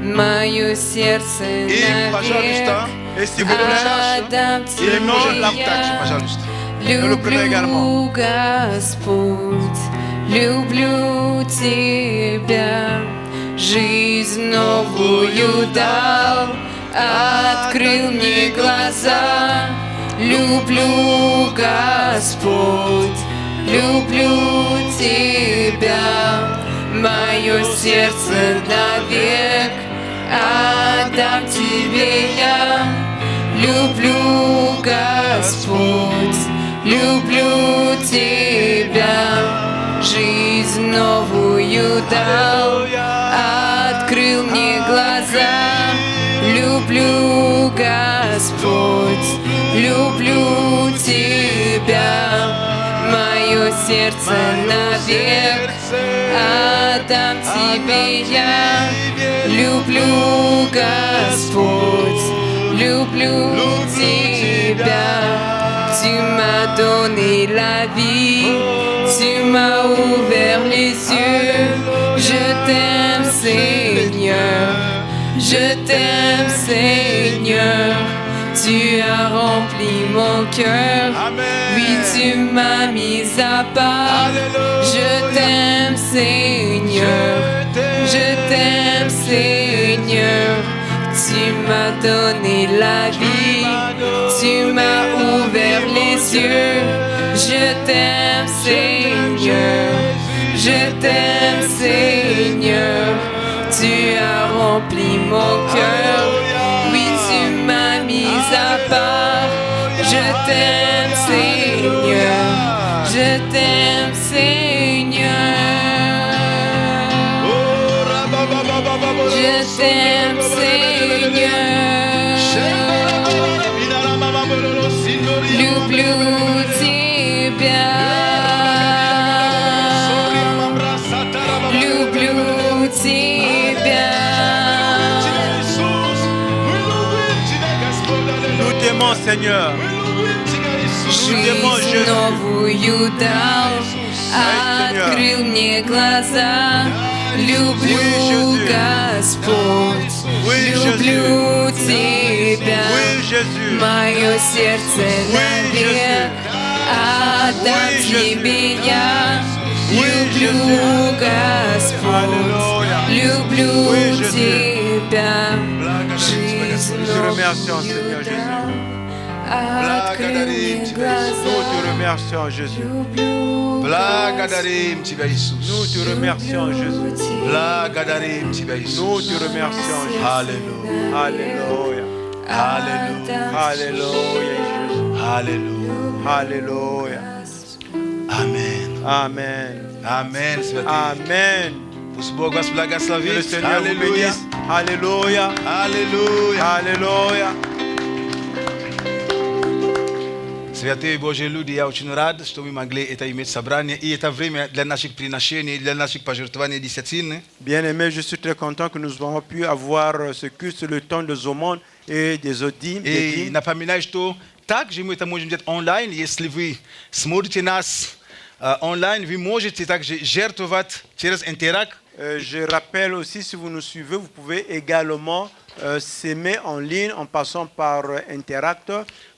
Мое сердце И, пожалуйста, Et si vous le cherchez, отдам или non, можем la Тебе также, я. пожалуйста. le prenez également. Люблю, Господь, люблю Тебя. Жизнь новую дал, открыл мне глаза. Люблю, Господь, люблю Тебя. Мое сердце навек отдам Тебе я. Люблю, Господь, люблю Тебя. Жизнь новую дал, открыл мне глаза. Люблю, Господь, люблю Тебя. Мое сердце навек отдам Тебе я. Люблю, Господь, люблю Тебя. Tu m'as donné la vie, tu m'as ouvert les yeux. Je t'aime, Seigneur, je t'aime, Seigneur. Tu as rempli mon cœur, oui, tu m'as mis à part. Je t'aime, Seigneur, je t'aime, Seigneur. Tu m'as donné la vie, tu m'as ouvert les yeux. Je t'aime, Seigneur, je t'aime, Seigneur. Tu as rempli mon cœur, oui, tu m'as mis à part. Je t'aime, Seigneur, je t'aime, Seigneur. Je t'aime, Seigneur. Люблю Тебя. Люблю Тебя. Nous t'aimons Seigneur. Жизнь новую дал, открыл мне глаза. Люблю, Господь, люблю Тебя. Oui Jésus. Мое сердце навек отдам Тебе я. Люблю, Господь, Аллилуйя. люблю Oui, Jésus. Тебя, Nous жизнь te remercions, Seigneur новую Jésus. дал. Открой мне Nous глаза, te remercions, Jésus. люблю, Благодарим Тебя, Nous Иисус. te remercions, Jésus. Благодарим Тебя, Nous Иисус. te remercions, Jésus. Аллилуйя. Alléluia. Аллилуйя. Alléluia, Jésus. Аллилуйя. Alléluia. Аминь. Amen. Аминь, святый. Amen. Пусть Бог вас Que le благословит. Seigneur vous Аллилуйя. bénisse. Alléluia. Аллилуйя. Alléluia. Святые Божьи люди, я очень рад, что мы могли это иметь собрание. И это время для наших приношений, для наших пожертвований десятины. Bien-aimés, je suis très content que nous avons pu avoir ce culte, le temps des aumônes et des dîmes. И напоминаю, что также мы это можем делать онлайн. Если вы смотрите нас онлайн, вы можете также жертвовать через Интеракт. Je rappelle aussi, si vous nous suivez, vous pouvez également s'aimer en ligne en passant par Interact.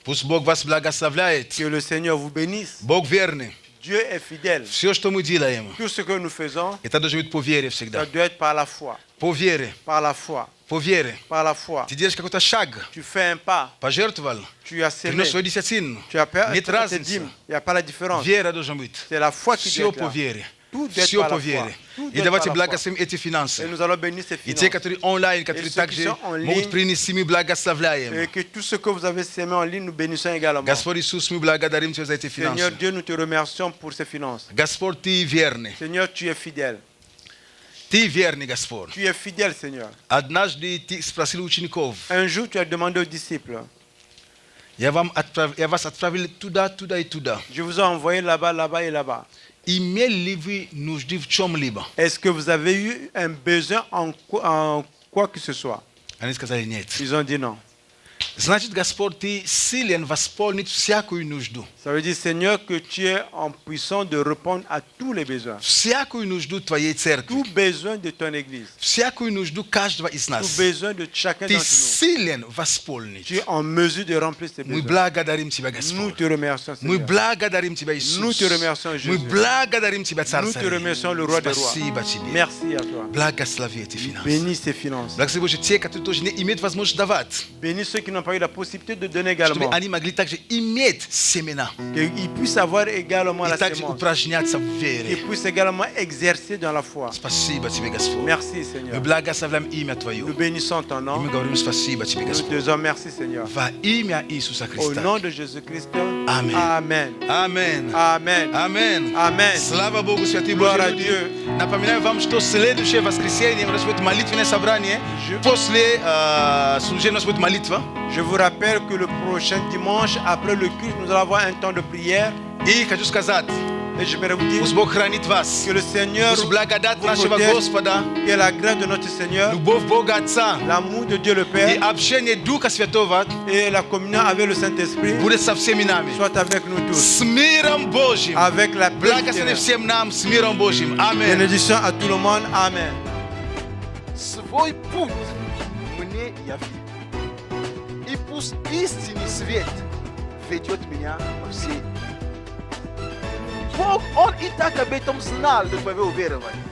Пусть Бог вас благословляет. Que le Seigneur vous bénisse. Бог верный. Dieu est fidèle. Все, что мы делаем, Tout ce que nous faisons, это должно быть по вере ça всегда. doit être par la foi. По вере. Par la foi. По вере. Par la foi. Ты делаешь какой-то шаг, Tu fais un pas. пожертвовал, Tu as sémé. принес свою десятину. Tu as perdu Нет tes разницы. dîmes. Il n'y a pas la différence. Вера должна быть. C'est la foi qui Все doit être по là. вере. Tout doit être Все par по la foi. вере. Tout И doit être давайте par la foi. благословим эти Et финансы. nous allons bénir ces И те, finances. которые онлайн, которые ceux qui также sont en могут ligne, принести, мы благословляем. Et que tout ce que vous avez sémé en ligne, nous bénissons également. Господь Иисус, мы благодарим Тебя за эти Seigneur финансы. Dieu, nous te remercions pour ces finances. Господь, Ты верный. Seigneur, tu es fidèle. Ты верный, Господь. Tu es fidèle, Seigneur. Однажды Ты спросил учеников, Un jour, tu as demandé aux disciples, я вас отправил туда, туда и туда. je vous ai envoyé là-bas, là-bas et là-bas. Имели ли вы нужды в чем-либо? Est-ce que vous avez eu un besoin en quoi que ce soit? Они сказали нет. Ils ont dit non. Значит, Господь, Ты силен восполнить всякую нужду. Ça veut dire, Seigneur, que tu es en puissance de répondre à tous les besoins. Всякую нужду Твоей церкви. Tout besoin de ton Église. Всякую нужду каждого из Tout нас. besoin de chacun Ты d'entre nous. силен восполнить. Tu es en mesure de remplir ces Мы besoins. благодарим Тебя, Nous Господь. te remercions, Мы Seigneur. благодарим Тебя, Иисус. Nous te remercions, Мы Jésus. благодарим Тебя, Царь Nous te Царей. remercions, le roi des rois. Спасибо Тебе. Merci à toi. Благослови эти финансы. Bénis ces finances. Благослови, Боже, те, которые тоже не имеют возможность давать, Bénis ceux qui n'ont pas eu la possibilité de donner чтобы également. они могли также иметь семена Qu'ils puissent avoir également и la также sémence. упражняться в Qu'ils вере. puissent également exercer dans la foi. Спасибо Тебе, Господь. Merci, Мы Seigneur. благословляем имя Твое. Nous bénissons ton И nom. мы говорим спасибо Тебе, Nous Господь. te disons merci, Seigneur. Во имя Иисуса Au Христа. nom de Jésus-Christ. Amen. Amen. Аминь. Amen. Аминь. Amen. Слава Богу, святые Gloire Божьи à люди. Dieu. Напоминаю вам, что следующее воскресенье у нас будет молитвенное собрание. После служения у нас будет молитва. Je vous rappelle que le prochain dimanche, après le culte, nous allons avoir un temps de prière. И хочу сказать, Et je vais vous dire пусть Бог хранит вас. que le Seigneur Пусть благодать vous нашего protège, Господа, que la grâce de notre Seigneur, любовь Бога Отца l'amour de Dieu le и Père общение Духа Святого et la communion avec le Saint-Esprit будет со всеми нами. soit avec nous tous. С миром Божьим. Avec la paix Благослови éternelle. всем нам с миром Божьим. Аминь. Bénédiction à tout le monde. Amen. Свой путь мне яви. И пусть истинный свет ведет меня во все. Бог, Он и так об этом знал до твоего верования.